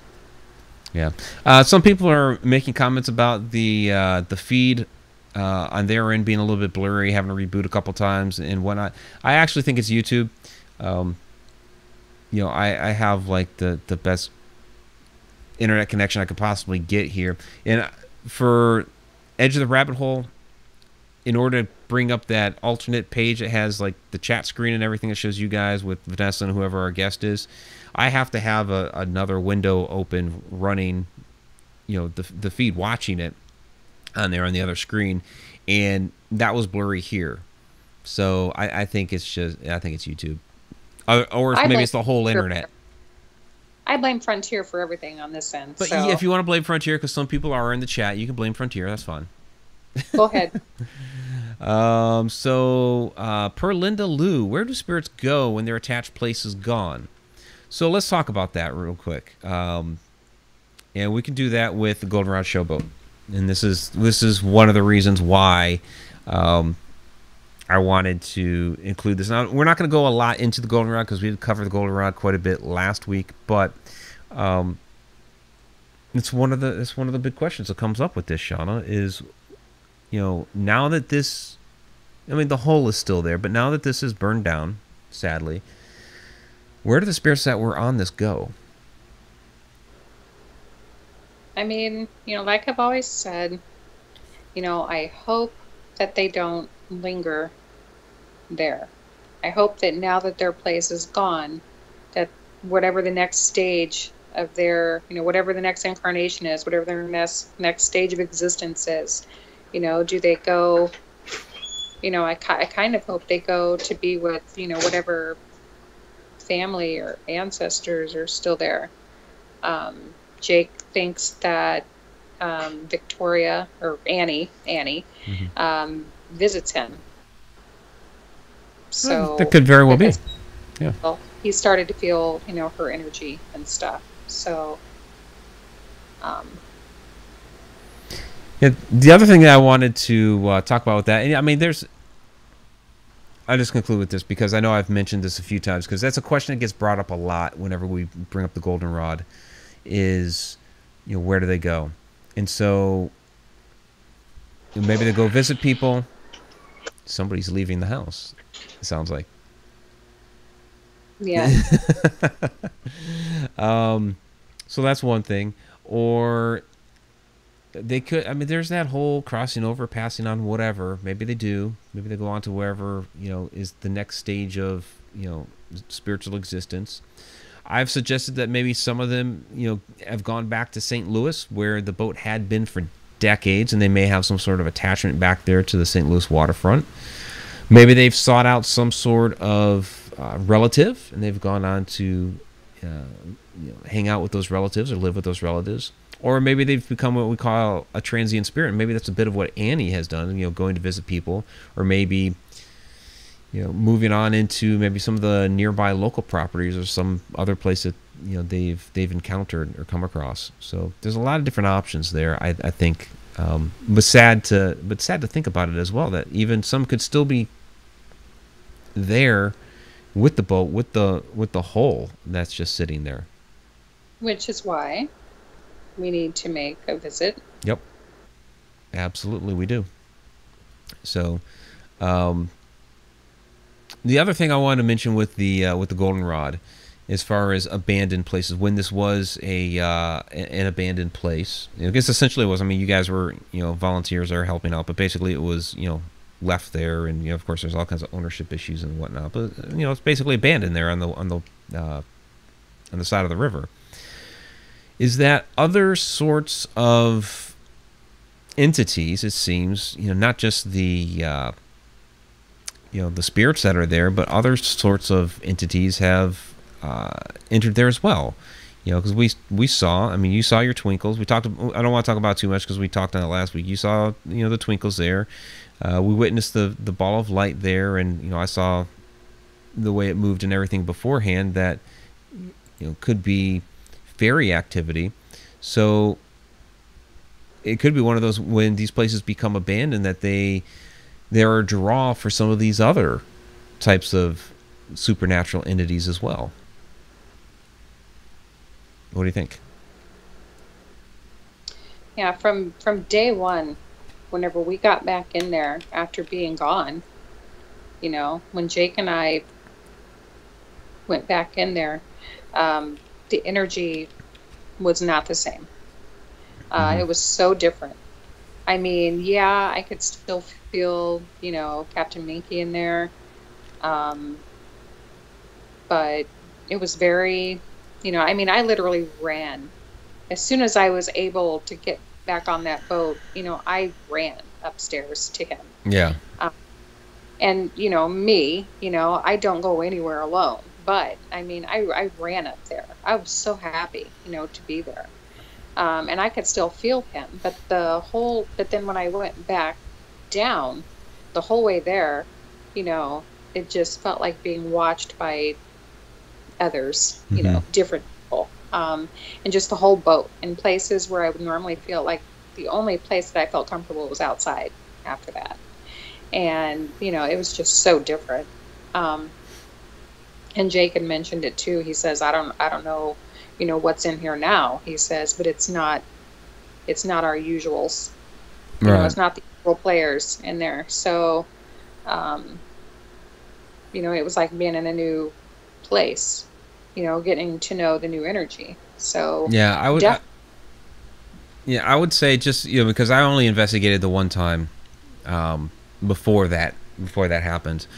there. Yeah. Some people are making comments about the feed on their end being a little bit blurry, having to reboot a couple times and whatnot. I actually think it's YouTube. Um, you know, I have like the best internet connection I could possibly get here, and for Edge of the Rabbit Hole, in order to bring up that alternate page that has like the chat screen and everything that shows you guys with Vanessa and whoever our guest is, I have to have another window open running, you know, the feed watching it on there on the other screen, and that was blurry here. So I think it's YouTube, or I maybe blame it's the whole internet. I blame Frontier for everything on this end. But yeah, if So you want to blame Frontier, because some people are in the chat, you can blame Frontier. That's fine. go ahead. Per Linda Lou, where do spirits go when their attached place is gone? So let's talk about that real quick. And we can do that with the Goldenrod Showboat. And this is one of the reasons why I wanted to include this. Now, we're not going to go a lot into the Goldenrod because we did cover the Goldenrod quite a bit last week, but it's one of the big questions that comes up with this, Shauna, is, you know, now that this, I mean, the hole is still there, but now that this is burned down, sadly, where do the spirits that were on this go? I mean, you know, like I've always said, you know, I hope that they don't linger there. I hope that now that their place is gone, that whatever the next stage of their, you know, whatever the next incarnation is, whatever their next stage of existence is, you know, do they go, you know, I kind of hope they go to be with, you know, whatever family or ancestors are still there. Jake thinks that Victoria or Annie Mm-hmm. visits him. So That could very well be. because Yeah. well, he started to feel, her energy and stuff. So, um, Yeah. The other thing that I wanted to talk about with that, and I mean, I'll just conclude with this because I know I've mentioned this a few times because that's a question that gets brought up a lot whenever we bring up the goldenrod is, where do they go? And so maybe they go visit people. Somebody's leaving the house, it sounds like. yeah. So that's one thing. Or they could, I mean, there's that whole crossing over, passing on, whatever. Maybe they do. Maybe they go on to wherever, is the next stage of, spiritual existence. I've suggested that maybe some of them, have gone back to St. Louis where the boat had been for decades, and they may have some sort of attachment back there to the St. Louis waterfront. Maybe they've sought out some sort of relative, and they've gone on to hang out with those relatives or live with those relatives. Or maybe they've become what we call a transient spirit. And maybe that's a bit of what Annie has done, going to visit people. Or maybe, moving on into maybe some of the nearby local properties or some other place that, they've encountered or come across. So there's a lot of different options there, I think. But sad to think about it as well, that even some could still be there with the boat, with the hole that's just sitting there. Which is why we need to make a visit. Yep. Absolutely, we do. So, the other thing I wanted to mention with the goldenrod, as far as abandoned places, when this was an abandoned place, I guess essentially it was. I mean, you guys were volunteers are helping out, but basically it was left there, and of course there's all kinds of ownership issues and whatnot. But it's basically abandoned there on the side of the river. Is that other sorts of entities, it seems, not just the the spirits that are there, but other sorts of entities have entered there as well. Because we saw, I mean, you saw your twinkles. We talked. I don't want to talk about it too much because we talked on it last week. You saw, the twinkles there. We witnessed the ball of light there, and I saw the way it moved and everything beforehand. That could be fairy activity. So it could be one of those when these places become abandoned that they're a draw for some of these other types of supernatural entities as well. What do you think? Yeah, from day one, whenever we got back in there after being gone, when Jake and I went back in there, the energy was not the same. It was so different. I mean, yeah, I could still feel, Captain Minky in there. But it was very, I mean, I literally ran. As soon as I was able to get back on that boat, I ran upstairs to him. Yeah. And, me, I don't go anywhere alone. But, I mean, I ran up there. I was so happy, to be there. And I could still feel him. But then when I went back down, the whole way there, it just felt like being watched by others, different people. And just the whole boat. In places where I would normally feel like the only place that I felt comfortable was outside after that. And, it was just so different. And Jake had mentioned it too. He says, I don't know, what's in here now. He says, but it's not our usuals. Right. It's not the usual players in there. So, it was like being in a new place, getting to know the new energy. So yeah, I would say just, because I only investigated the one time, before that happened.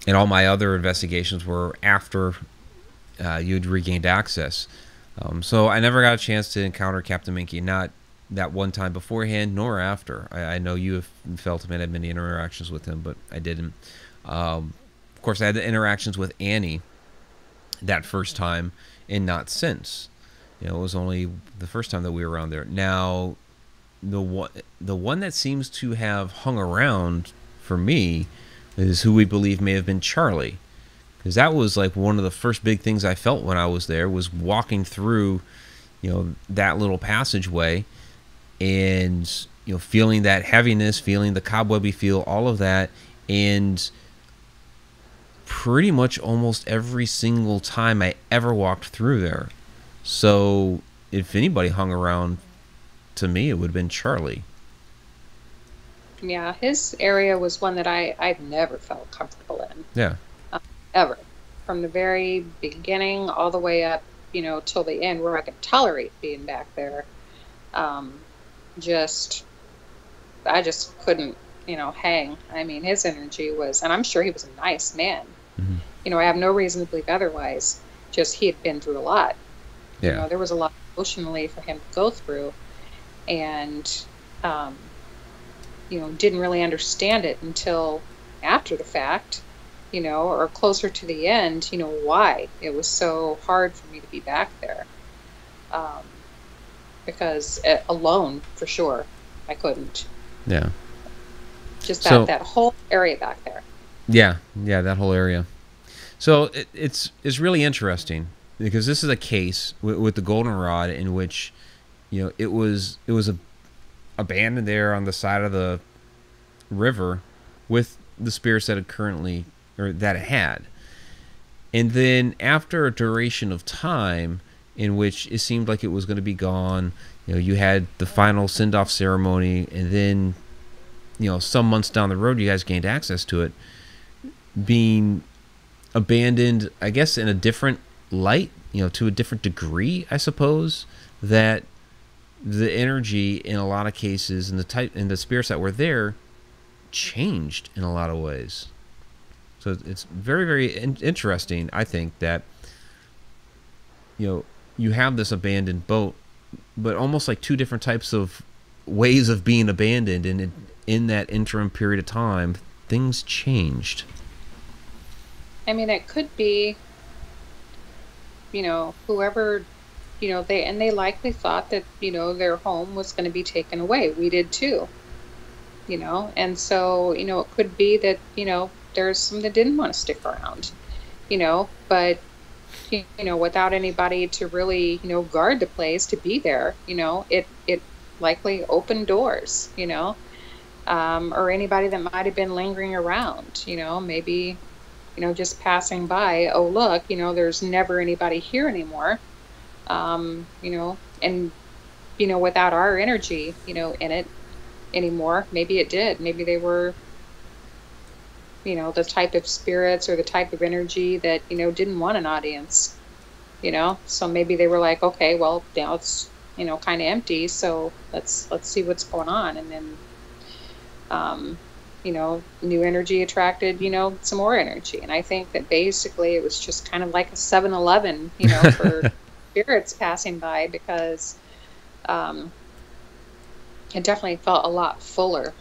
And all my other investigations were after you'd regained access. So I never got a chance to encounter Captain Minky, not that one time beforehand, nor after. I know you have felt him and had many interactions with him, but I didn't. Of course, I had the interactions with Annie that first time, and not since. It was only the first time that we were around there. Now, the one that seems to have hung around for me is who we believe may have been Charlie. Because that was like one of the first big things I felt when I was there, was walking through, that little passageway, and feeling that heaviness, feeling the cobwebby feel, all of that. And pretty much almost every single time I ever walked through there. So if anybody hung around, to me, it would have been Charlie. Yeah, his area was one that I've never felt comfortable in. Yeah. Ever. From the very beginning all the way up, till the end, where I could tolerate being back there. I just couldn't, hang. I mean, his energy was, and I'm sure he was a nice man. Mm-hmm. I have no reason to believe otherwise. Just he had been through a lot. Yeah. There was a lot emotionally for him to go through, and didn't really understand it until after the fact, or closer to the end, why it was so hard for me to be back there. Because alone, for sure, I couldn't. Yeah. Just that whole area back there. Yeah, that whole area. So it's really interesting, because this is a case with the Goldenrod in which, it was abandoned there on the side of the river with the spirits that it had. And then after a duration of time in which it seemed like it was going to be gone, you had the final send-off ceremony, and then, some months down the road, you guys gained access to it being abandoned, I guess, in a different light, to a different degree, I suppose, that the energy in a lot of cases and the spirits that were there changed in a lot of ways. So it's very, very interesting, I think, that you have this abandoned boat, but almost like two different types of ways of being abandoned, and in that interim period of time, things changed. I mean, it could be, whoever, they likely thought that, their home was going to be taken away. We did too, and so, it could be that, there's some that didn't want to stick around, but, without anybody to really, guard the place, to be there, it likely opened doors, or anybody that might have been lingering around, maybe, just passing by, oh, look, there's never anybody here anymore, and, without our energy, in it anymore, maybe it did. Maybe they were, the type of spirits or the type of energy that, didn't want an audience, so maybe they were like, okay, well, now it's, kind of empty, so let's see what's going on. And then, new energy attracted, some more energy. And I think that basically it was just kind of like a 7-Eleven, for spirits passing by, because it definitely felt a lot fuller,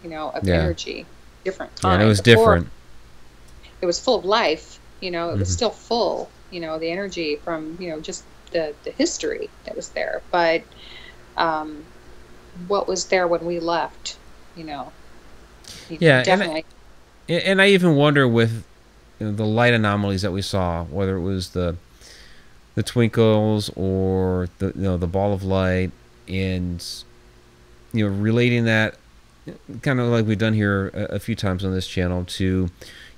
of energy, different kind. Yeah, it was different. It was full of life, it was still full, the energy from, just the history that was there. But what was there when we left, yeah, definitely. And I even wonder with the light anomalies that we saw, whether it was the twinkles or the ball of light, and relating that kind of like we've done here a few times on this channel to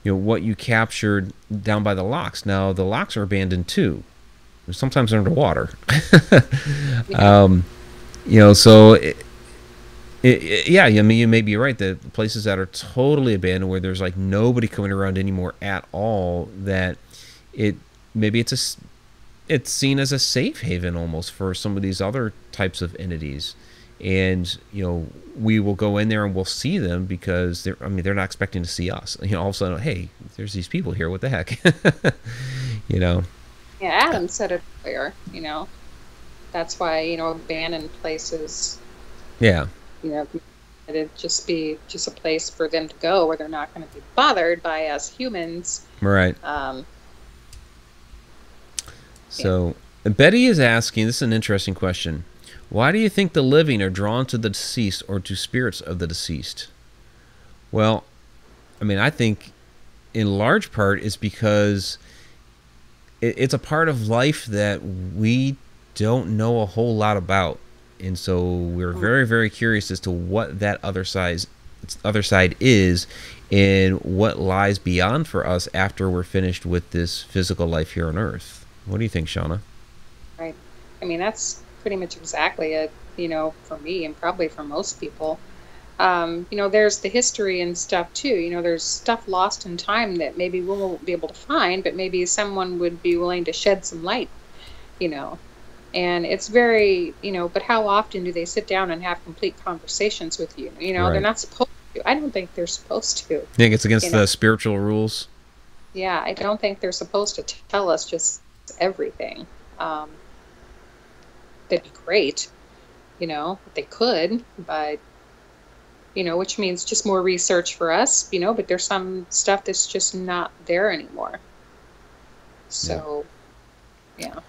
what you captured down by the locks. Now the locks are abandoned too. Sometimes they're underwater. So. Yeah, I mean, you may be right that places that are totally abandoned, where there's like nobody coming around anymore at all, that maybe it's seen as a safe haven almost for some of these other types of entities, and we will go in there and we'll see them because they're not expecting to see us. All of a sudden, hey, there's these people here. What the heck? Yeah, Adam said it earlier. That's why abandoned places. Yeah. It'd just be a place for them to go where they're not going to be bothered by us humans. Right. So Betty is asking, this is an interesting question. Why do you think the living are drawn to the deceased or to spirits of the deceased? Well, I mean, I think in large part is because it's a part of life that we don't know a whole lot about, and so we're very, very curious as to what that other side is, and what lies beyond for us after we're finished with this physical life here on Earth. What do you think, Shauna? Right. I mean, that's pretty much exactly it, for me and probably for most people. There's the history and stuff too. There's stuff lost in time that maybe we won't be able to find, but maybe someone would be willing to shed some light, you know. And it's very, but how often do they sit down and have complete conversations with you? They're Right. not supposed to. I don't think they're supposed to. I think it's against the spiritual rules. Yeah, I don't think they're supposed to tell us just everything. Um, That'd be great, if they could, but which means just more research for us, but there's some stuff that's just not there anymore. So, yeah.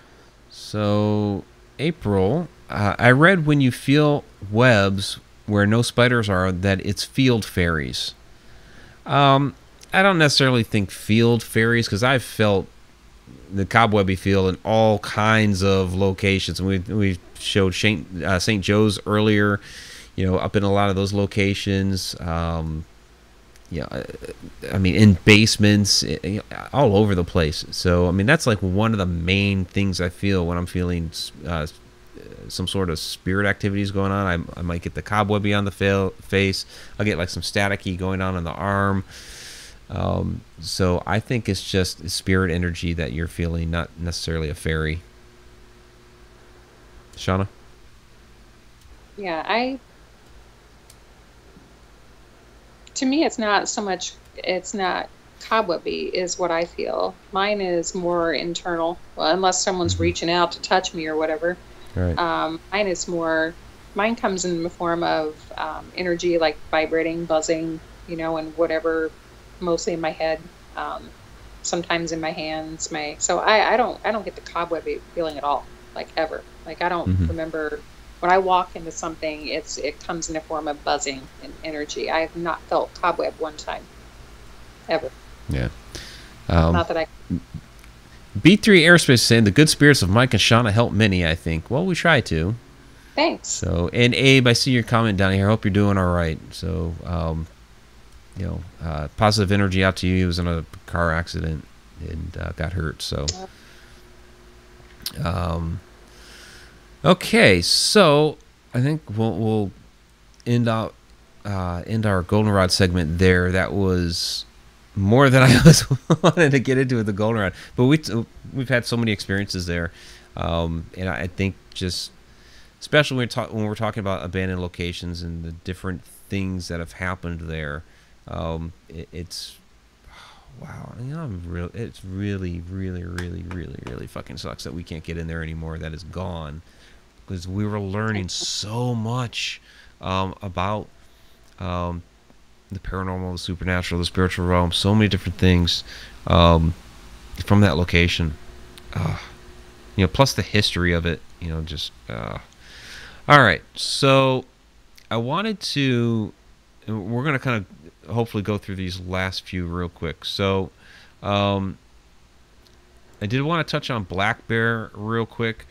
So, April, I read when you feel webs where no spiders are, that it's field fairies. I don't necessarily think field fairies, because I've felt the cobwebby feel in all kinds of locations. We showed St. Joe's earlier, up in a lot of those locations. I mean, in basements, all over the place. So, I mean, that's like one of the main things I feel when I'm feeling some sort of spirit activities going on. I might get the cobwebby on the face. I'll get like some staticky going on the arm. So I think it's just spirit energy that you're feeling, not necessarily a fairy. Shauna? Yeah, to me, it's not so much, it's not cobwebby is what I feel. Mine is more internal, well, unless someone's reaching out to touch me or whatever. Right. Mine comes in the form of energy, like vibrating, buzzing, and whatever, mostly in my head, sometimes in my hands. So I don't get the cobwebby feeling at all, like ever. Like I don't remember when I walk into something, it comes in the form of buzzing and energy. I have not felt cobweb one time, ever. Yeah. Not that I. B3 Aerospace is saying the good spirits of Mike and Shauna help many, I think. Well, we try to. Thanks. So, and Abe, I see your comment down here. I hope you're doing all right. So, positive energy out to you. He was in a car accident and got hurt. So, okay. So, I think we'll end our goldenrod segment there. That was more than I was wanted to get into with the goldenrod, but we've had so many experiences there, and I think just especially when we're talking about abandoned locations and the different things that have happened there, it's wow. It's really, really, really, really, really fucking sucks that we can't get in there anymore. That is gone, because we were learning so much about the paranormal, the supernatural, the spiritual realm, so many different things from that location. Plus the history of it. All right. So I wanted to. We're going to kind of hopefully go through these last few real quick. So I did want to touch on Black Bear real quick.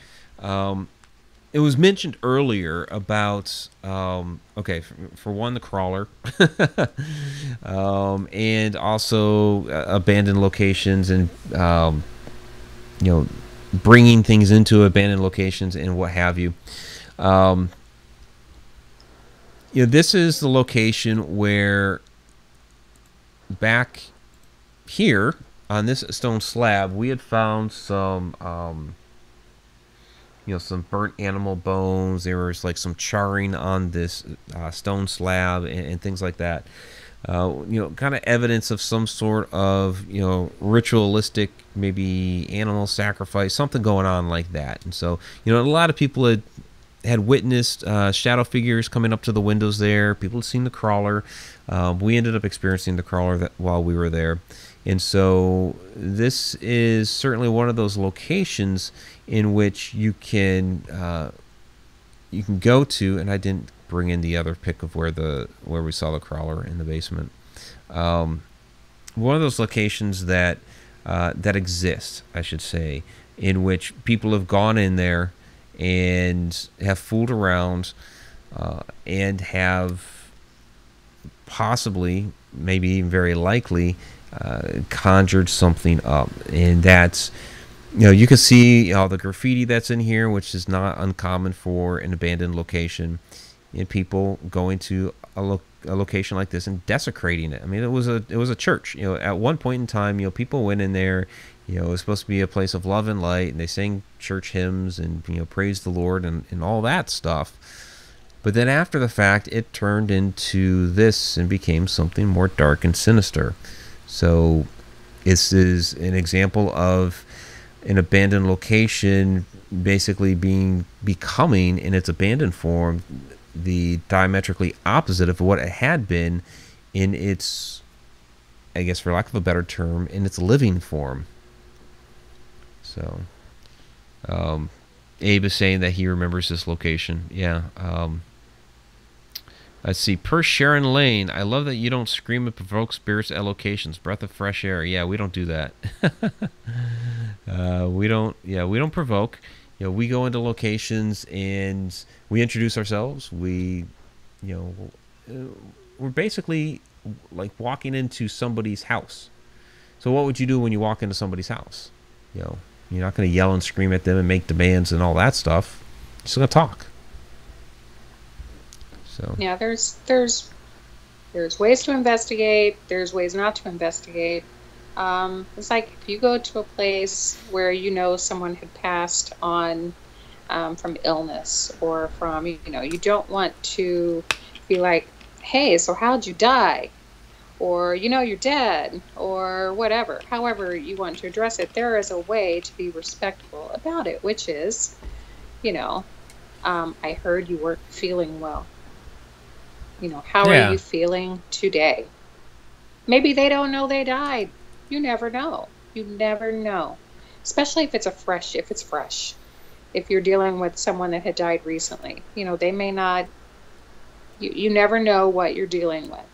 It was mentioned earlier about for one, the crawler, and also abandoned locations, and bringing things into abandoned locations and what have you. This is the location where back here on this stone slab we had found some some burnt animal bones. There was like some charring on this stone slab and things like that. Kind of evidence of some sort of, ritualistic, maybe animal sacrifice, something going on like that. And so, a lot of people had witnessed shadow figures coming up to the windows there. People had seen the crawler. We ended up experiencing the crawler while we were there. And so this is certainly one of those locations in which you can go to, and I didn't bring in the other pic of where we saw the crawler in the basement. One of those locations that that exists, I should say, in which people have gone in there and have fooled around and have possibly, maybe even very likely, conjured something up. And that's, you can see the graffiti that's in here, which is not uncommon for an abandoned location, and people going to a location like this and desecrating it. I mean, it was a church. At one point in time, people went in there. It was supposed to be a place of love and light, and they sang church hymns and praised the Lord and all that stuff. But then after the fact, it turned into this and became something more dark and sinister. So this is an example of an abandoned location basically becoming in its abandoned form the diametrically opposite of what it had been in its, I guess for lack of a better term, in its living form. So Abe is saying that he remembers this location. Yeah. Let's see. Per Sharon Lane, I love that you don't scream and provoke spirits at locations. Breath of fresh air. Yeah, we don't do that. We don't provoke. We go into locations and we introduce ourselves. We're basically like walking into somebody's house. So what would you do when you walk into somebody's house? You're not going to yell and scream at them and make demands and all that stuff. You're just going to talk. So yeah, there's ways to investigate. There's ways not to investigate. It's like if you go to a place where someone had passed on from illness or from you don't want to be like, hey, so how'd you die? Or you're dead or whatever. However you want to address it, there is a way to be respectful about it, which is, I heard you weren't feeling well. How are you feeling today? Maybe they don't know they died. You never know. You never know. Especially if it's fresh. If you're dealing with someone that had died recently, they may not, you never know what you're dealing with.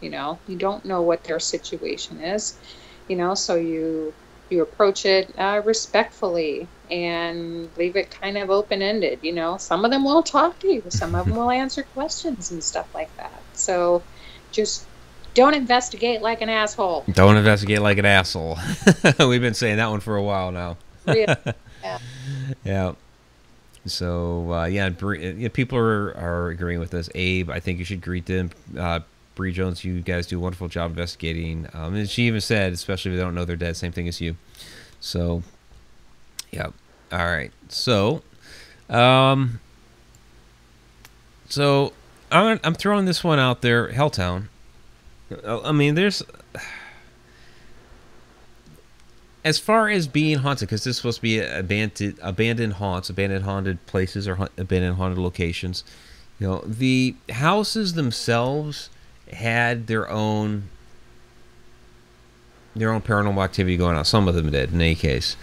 You don't know what their situation is, so you approach it respectfully and leave it kind of open-ended. Some of them will talk to you, some of them will answer questions and stuff like that. So just don't investigate like an asshole. Don't investigate like an asshole. We've been saying that one for a while now. Yeah. Yeah. So people are agreeing with us. Abe, I think you should greet them. Bree Jones, you guys do a wonderful job investigating. And she even said, especially if they don't know they're dead, same thing as you. So, yeah. All right. So, I'm throwing this one out there, Helltown. I mean, there's, as far as being haunted, because this is supposed to be abandoned haunts, abandoned haunted places, or abandoned haunted locations. The houses themselves had their own paranormal activity going on. Some of them did, in any case.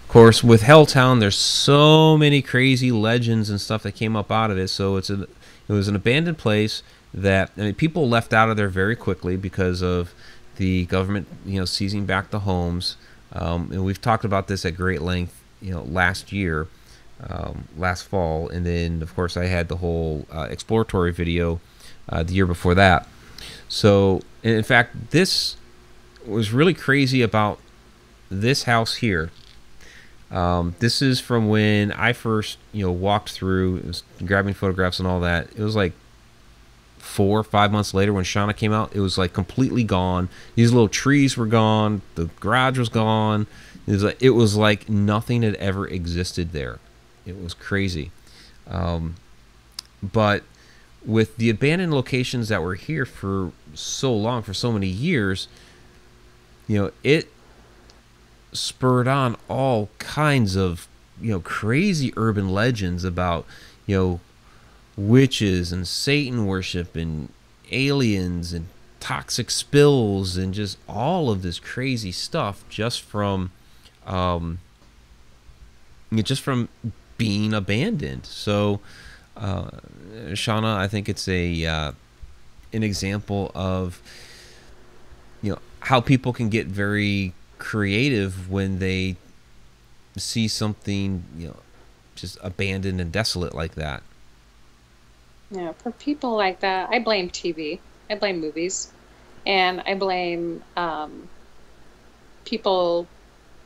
Of course, with Helltown, there's so many crazy legends and stuff that came up out of it. So it was an abandoned place that people left out of there very quickly because of the government, seizing back the homes. And we've talked about this at great length, last year, last fall, and then of course I had the whole exploratory video the year before that. So, in fact, this was really crazy about this house here. This is from when I first, walked through, it was grabbing photographs and all that. It was like 4 or 5 months later when Shana came out. It was like completely gone. These little trees were gone. The garage was gone. It was like nothing had ever existed there. It was crazy. But with the abandoned locations that were here for so long, for so many years, it spurred on all kinds of, crazy urban legends about, witches and Satan worship and aliens and toxic spills and just all of this crazy stuff just from being abandoned. So Shauna, I think it's an example of how people can get very creative when they see something, just abandoned and desolate like that. Yeah, for people like that, I blame TV. I blame movies. And I blame people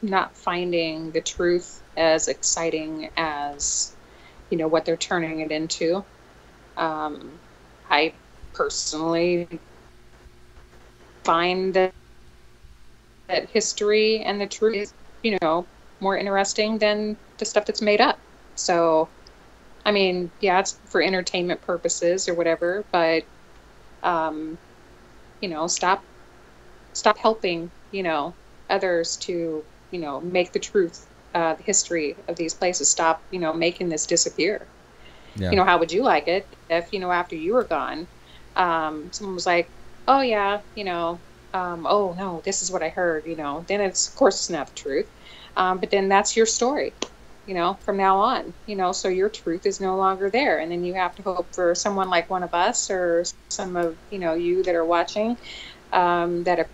not finding the truth as exciting as, what they're turning it into. I personally find that history and the truth is, more interesting than the stuff that's made up. So, I mean, yeah, it's for entertainment purposes or whatever, but, um, stop helping, others to, make the truth, the history of these places, stop, making this disappear. Yeah. How would you like it if, after you were gone, someone was like, oh yeah, oh no, this is what I heard, then of course it's not the truth. But then that's your story, from now on, so your truth is no longer there. And then you have to hope for someone like one of us or some of, you that are watching, that,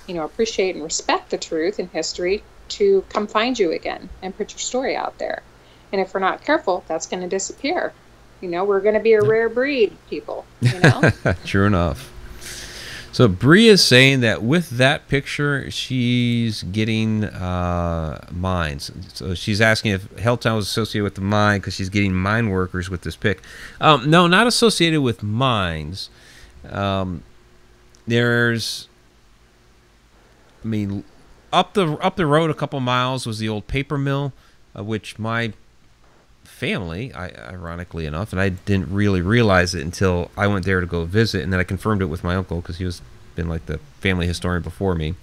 appreciate and respect the truth and history to come find you again and put your story out there. And if we're not careful, that's going to disappear. We're going to be a rare breed, people, True enough. So Bree is saying that with that picture, she's getting mines. So she's asking if Helltown was associated with the mine because she's getting mine workers with this pic. No, not associated with mines. There's, up the road a couple miles was the old paper mill, which my family, ironically enough, and I didn't really realize it until I went there to go visit, and then I confirmed it with my uncle because he was been like the family historian before me.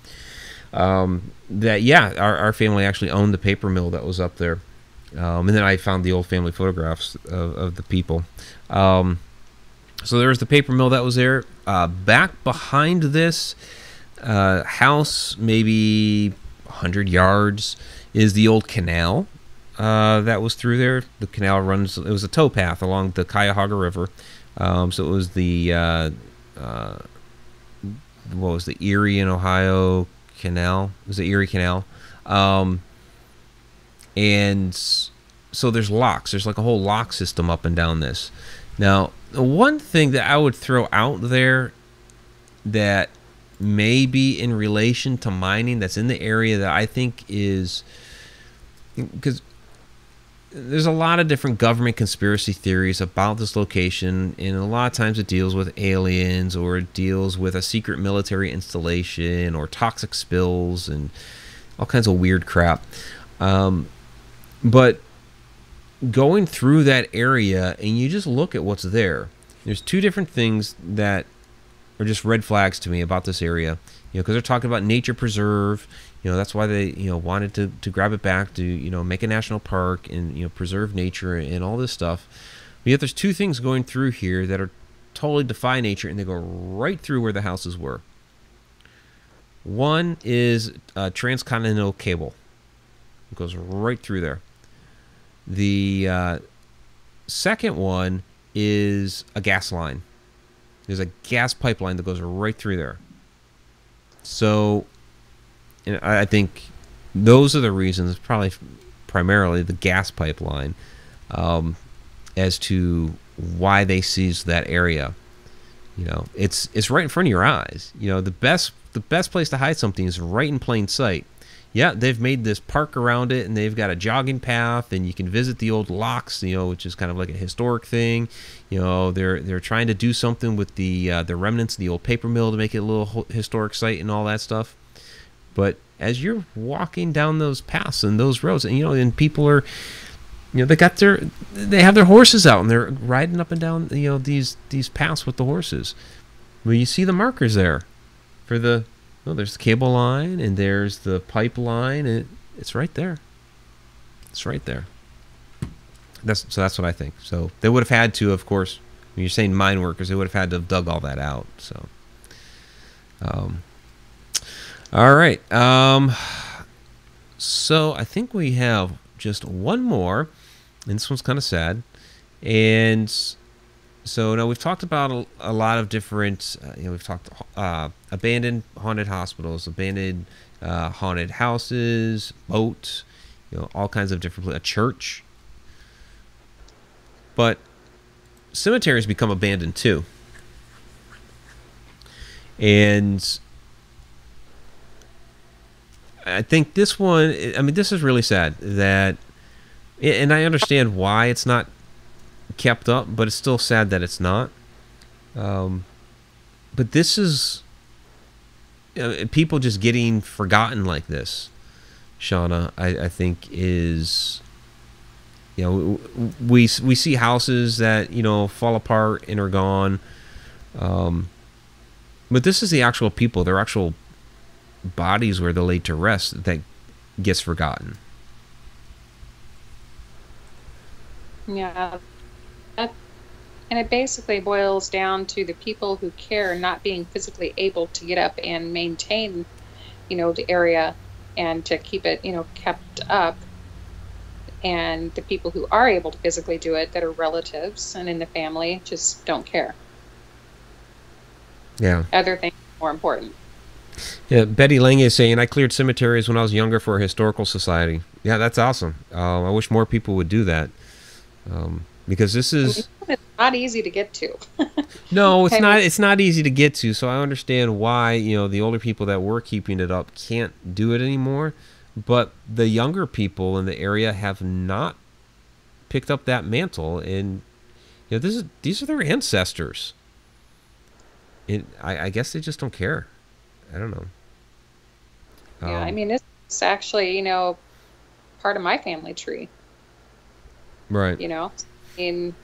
That our family actually owned the paper mill that was up there, and then I found the old family photographs of the people. So there was the paper mill that was there. Back behind this house, maybe 100 yards, is the old canal. That was through there. The canal runs, it was a towpath along the Cuyahoga River. So it was the, what was the Erie and Ohio Canal? It was the Erie Canal. And so there's locks. There's like a whole lock system up and down this. Now, the one thing that I would throw out there that may be in relation to mining that's in the area that I think is, because there's a lot of different government conspiracy theories about this location, and a lot of times it deals with aliens or it deals with a secret military installation or toxic spills and all kinds of weird crap. But going through that area and you just look at what's there, there's two different things that are just red flags to me about this area, because they're talking about nature preserve. That's why they, wanted to grab it back to, make a national park and, preserve nature and all this stuff. But yet there's two things going through here that are totally defy nature, and they go right through where the houses were. One is a transcontinental cable. It goes right through there. The second one is a gas line. There's a gas pipeline that goes right through there. So I think those are the reasons, probably primarily the gas pipeline, as to why they seized that area. It's right in front of your eyes. The best place to hide something is right in plain sight. Yeah, they've made this park around it, and they've got a jogging path, and you can visit the old locks, which is kind of like a historic thing. They're trying to do something with the remnants of the old paper mill to make it a little historic site and all that stuff. But as you're walking down those paths and those roads, and people are, they have their horses out and they're riding up and down, these paths with the horses. Well, you see the markers there for there's the cable line and there's the pipeline, and it's right there. It's right there. That's what I think. So they would have had to, of course, when you're saying mine workers, they would have had to have dug all that out. So, all right. So I think we have just one more, and this one's kind of sad. And So now we've talked about a lot of different, we've talked abandoned haunted hospitals, abandoned haunted houses, boats, all kinds of different, a church. But cemeteries become abandoned too. And I think this one, I mean, this is really sad that, and I understand why it's not kept up, but it's still sad that it's not. But this is people just getting forgotten like this, Shana, I think is, we see houses that, fall apart and are gone. But this is the actual people, their actual bodies where they're laid to rest that gets forgotten. Yeah. And it basically boils down to the people who care not being physically able to get up and maintain, the area and to keep it, kept up. And the people who are able to physically do it, that are relatives and in the family, just don't care. Yeah. Other things are more important. Yeah, Betty Lange is saying, I cleared cemeteries when I was younger for a historical society. Yeah, that's awesome. I wish more people would do that. Because this is... It's not easy to get to. No, it's not. It's not easy to get to. So I understand why, the older people that were keeping it up can't do it anymore. But the younger people in the area have not picked up that mantle. And, these are their ancestors. I guess they just don't care. I don't know. Yeah, I mean, it's actually, part of my family tree. Right. And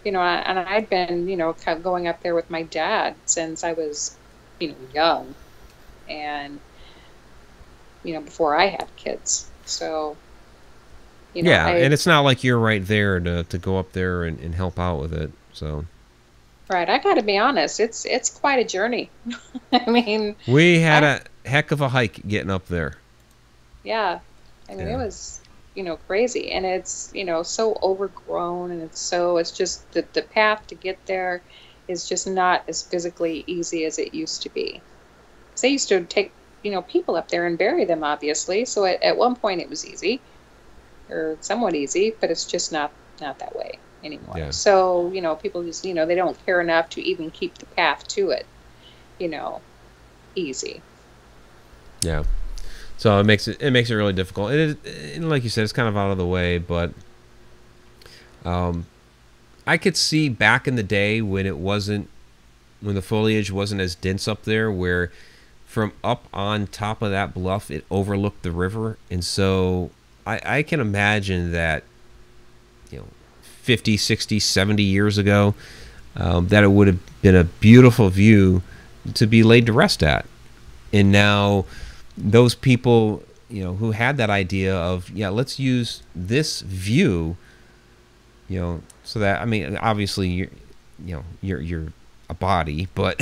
I'd been, kind of going up there with my dad since I was, young. And, before I had kids. So, yeah, and it's not like you're right there to go up there and help out with it. So... Right, I got to be honest. It's quite a journey. I mean, we had a heck of a hike getting up there. Yeah, I mean, it was crazy, and it's so overgrown, and it's just the path to get there is just not as physically easy as it used to be. Because they used to take people up there and bury them, obviously. So at one point it was easy, or somewhat easy, but it's just not that way anymore. Yeah. So, people just, they don't care enough to even keep the path to it, easy. Yeah. So it makes it really difficult. And like you said, it's kind of out of the way, but I could see back in the day when the foliage wasn't as dense up there, where from up on top of that bluff, it overlooked the river. And so I can imagine that, 50, 60, 70 years ago, that it would have been a beautiful view to be laid to rest at. And now those people, who had that idea of, let's use this view, so that, I mean, obviously you're a body, but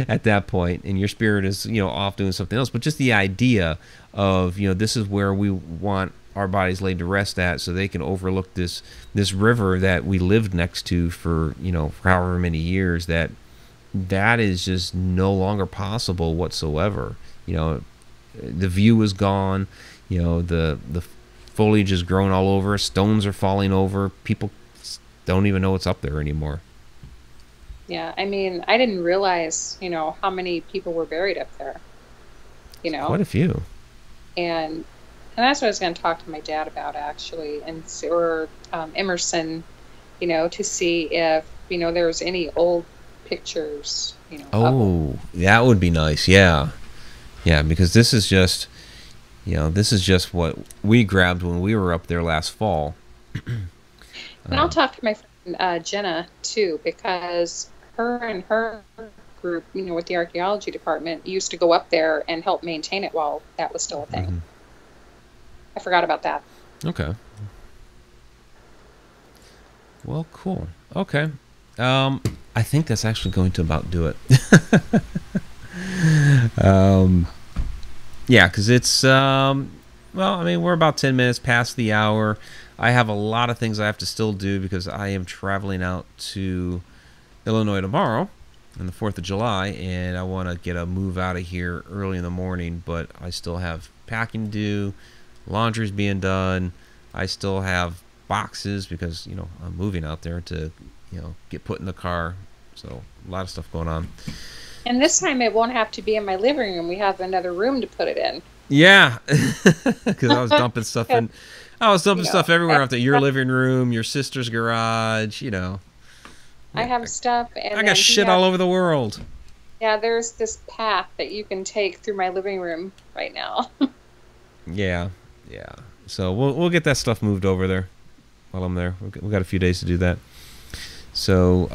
at that point, and your spirit is, off doing something else, but just the idea of, this is where we want our bodies laid to rest at, so they can overlook this river that we lived next to for for however many years, that is just no longer possible whatsoever. The view is gone. The foliage is growing all over. Stones are falling over. People don't even know what's up there anymore. Yeah, I mean, I didn't realize how many people were buried up there. Quite a few. And that's what I was going to talk to my dad about, actually, or Emerson, to see if there was any old pictures. Oh, that would be nice. Yeah, because this is just what we grabbed when we were up there last fall. And I'll talk to my friend Jenna too, because her and her group, with the archaeology department, used to go up there and help maintain it while that was still a thing. Mm-hmm. I forgot about that. Okay. Well, cool. Okay. I think that's actually going to about do it. Yeah, because it's, well, I mean, we're about 10 minutes past the hour. I have a lot of things I have to still do because I am traveling out to Illinois tomorrow on the 4th of July, and I want to get a move out of here early in the morning, but I still have packing to do, laundry's being done, I still have boxes because, you know, I'm moving out there to, you know, get put in the car, so a lot of stuff going on. And this time it won't have to be in my living room. We have another room to put it in. Yeah, because I was dumping stuff in. I was dumping stuff everywhere after your living room, your sister's garage, you know. I have stuff, and I got shit all over the world. Yeah, there's this path that you can take through my living room right now. Yeah. So we'll get that stuff moved over there while I'm there. We've got a few days to do that. So,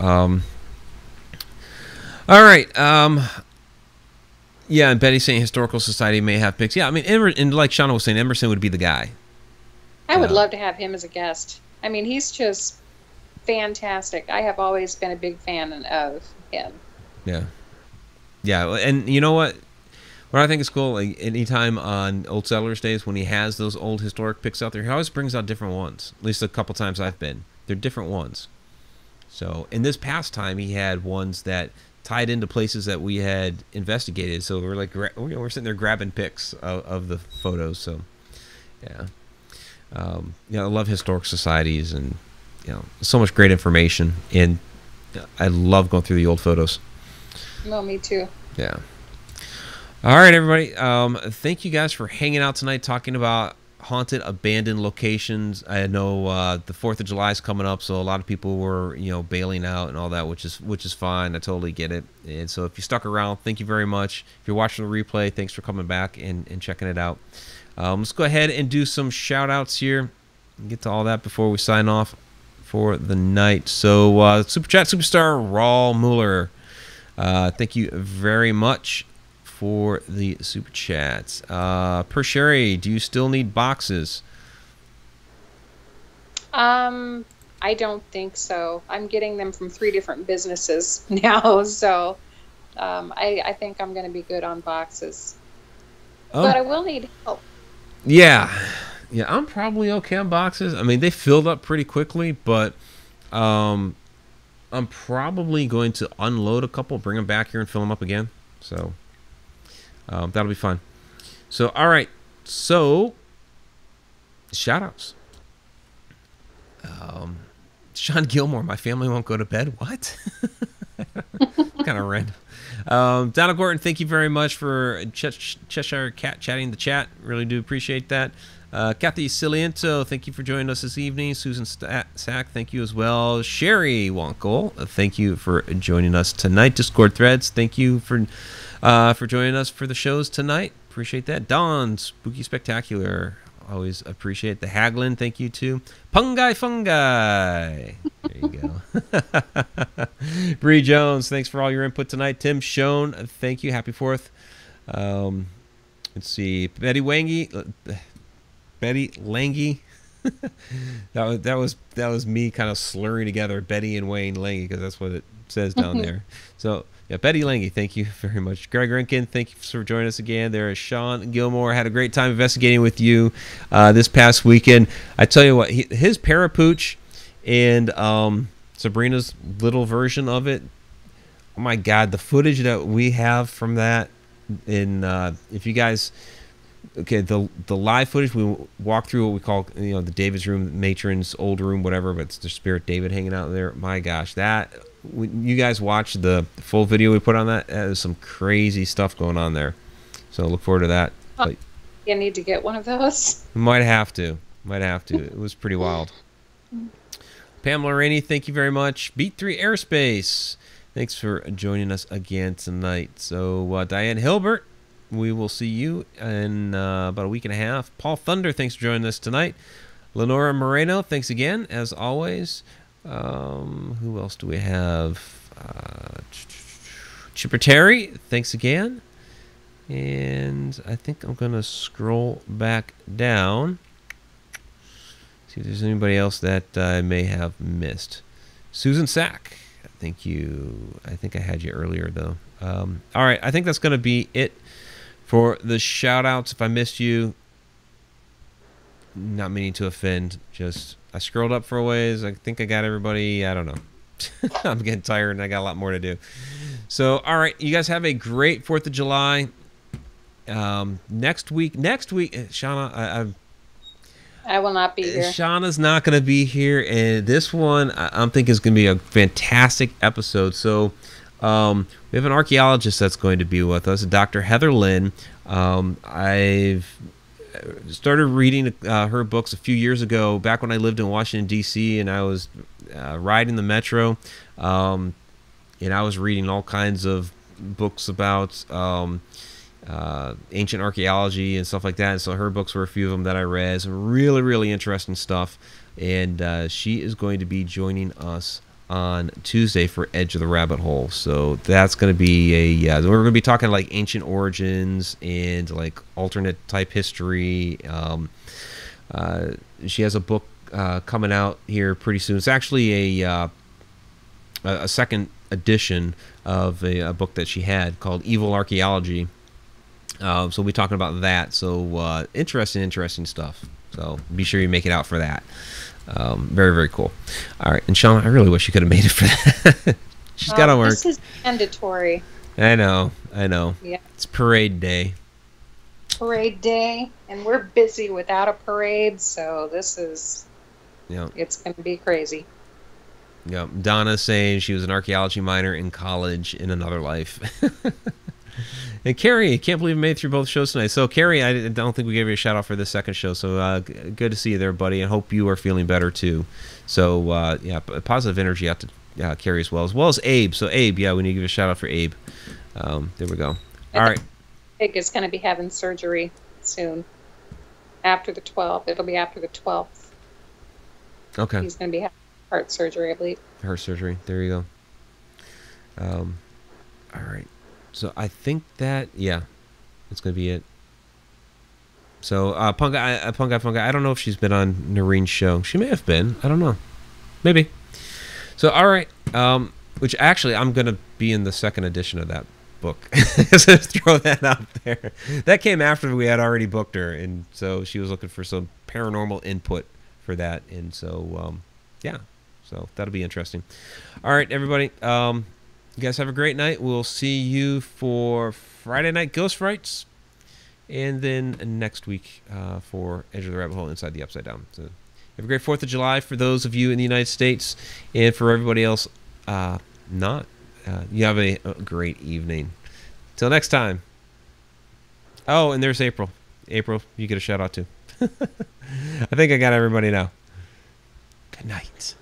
all right. Yeah, and Betty's saying Historical Society may have pics. Yeah, I mean, and like Shana was saying, Emerson would be the guy. I would love to have him as a guest. I mean, he's just fantastic. I have always been a big fan of him. Yeah, and you know what I think is cool, like anytime on Old Settlers Days when he has those old historic pics out there, he always brings out different ones. At least a couple times I've been, they're different ones. So in this past time, he had ones that tied into places that we had investigated. So we're like, we're sitting there grabbing pics of the photos. So yeah, I love historic societies, and you know, so much great information, and I love going through the old photos. No, me too. Yeah. All right, everybody. Thank you guys for hanging out tonight, talking about haunted, abandoned locations. I know the 4th of July is coming up, so a lot of people were, you know, bailing out and all that, which is fine. I totally get it. And so if you stuck around, thank you very much. If you're watching the replay, thanks for coming back and checking it out. Let's go ahead and do some shout outs here and get to all that before we sign off for the night. So Super Chat Superstar Raul Mueller, thank you very much for the super chats. Per Sherry, do you still need boxes? I don't think so. I'm getting them from 3 different businesses now, so I think I'm going to be good on boxes. But I will need help. Yeah, I'm probably okay on boxes. I mean, they filled up pretty quickly, but I'm probably going to unload a couple, bring them back here, and fill them up again. So that'll be fun. So, all right. So, shout-outs. Sean Gilmore, my family won't go to bed. What? Kind of random. Donald Gordon, thank you very much for Cheshire Cat chatting the chat. Really do appreciate that. Kathy Ciliento, thank you for joining us this evening. Susan Sack, thank you as well. Sherry Wankel, thank you for joining us tonight. Discord Threads, thank you for joining us for the shows tonight. Appreciate that. Dawn, Spooky Spectacular, always appreciate the Haglin. Thank you too. Fungi. There you go. Bree Jones, thanks for all your input tonight. Tim Schoen, thank you. Happy 4th. Let's see. Betty Lange. that was me kind of slurring together Betty and Wayne Lange because that's what it says down there. So yeah, Betty Lange, thank you very much. Greg Rinkin, thank you for joining us again. There is Sean Gilmore. Had a great time investigating with you this past weekend. I tell you what, his Parapooch and Sabrina's little version of it. Oh my God, the footage that we have from that. In if you guys. Okay, the live footage, we walk through what we call, you know, the David's room, matron's old room, whatever, but it's the Spirit David hanging out there. My gosh, that, when you guys watch the full video we put on that, there's some crazy stuff going on there. So look forward to that. Oh, you need to get one of those? Might have to. It was pretty wild. Pamela Rainey, thank you very much. Beat 3 Airspace, thanks for joining us again tonight. So Diane Hilbert, we will see you in about a week and a half. Paul Thunder, thanks for joining us tonight. Lenora Moreno, thanks again, as always. Who else do we have? Chipper Terry, thanks again. And I think I'm going to scroll back down. See if there's anybody else that I may have missed. Susan Sack, thank you. I think I had you earlier, though. All right, I think that's going to be it for the shout-outs. If I missed you, not meaning to offend. Just I scrolled up for a ways. I think I got everybody. I don't know. I'm getting tired and I got a lot more to do. So, all right, you guys have a great 4th of July. Next week, Shauna, I will not be here. Shauna's not going to be here, and this one I'm thinking is going to be a fantastic episode. So, we have an archaeologist that's going to be with us, Dr. Heather Lynn. I've started reading her books a few years ago, back when I lived in Washington, D.C., and I was riding the metro, and I was reading all kinds of books about ancient archaeology and stuff like that. And so her books were a few of them that I read. Some really, really interesting stuff. And she is going to be joining us on Tuesday for Edge of the Rabbit Hole. So that's going to be we're going to be talking like ancient origins and like alternate type history. She has a book coming out here pretty soon. It's actually a second edition of a book that she had called Evil Archaeology. So we'll be talking about that. So interesting stuff. So be sure you make it out for that. Very, very cool. All right. And Shauna, I really wish you could have made it for that. She's got to work. This is mandatory. I know. Yeah. It's parade day. Parade day. And we're busy without a parade. So this is, it's going to be crazy. Yeah. Donna's saying she was an archaeology minor in college in another life. And Carrie, I can't believe you made it through both shows tonight. So, Carrie, I don't think we gave you a shout out for the second show. So, good to see you there, buddy. And hope you are feeling better too. So, positive energy out to Carrie as well as Abe. So, Abe, we need to give a shout out for Abe. There we go. All right. Pig is going to be having surgery soon. After the 12th. It'll be after the 12th. Okay. He's going to be having heart surgery, I believe. Heart surgery. There you go. All right. So I think that, that's going to be it. So Punga, I don't know if she's been on Noreen's show. She may have been. I don't know. Maybe. So, all right. Which actually, I'm going to be in the second edition of that book. So throw that out there. That came after we had already booked her. And so she was looking for some paranormal input for that. And so, So that'll be interesting. All right, everybody. You guys have a great night. We'll see you for Friday Night Ghost Frights. And then next week for Edge of the Rabbit Hole Inside the Upside Down. So have a great 4th of July for those of you in the United States. And for everybody else not. You have a great evening. Till next time. Oh, and there's April. April, you get a shout out too. I think I got everybody now. Good night.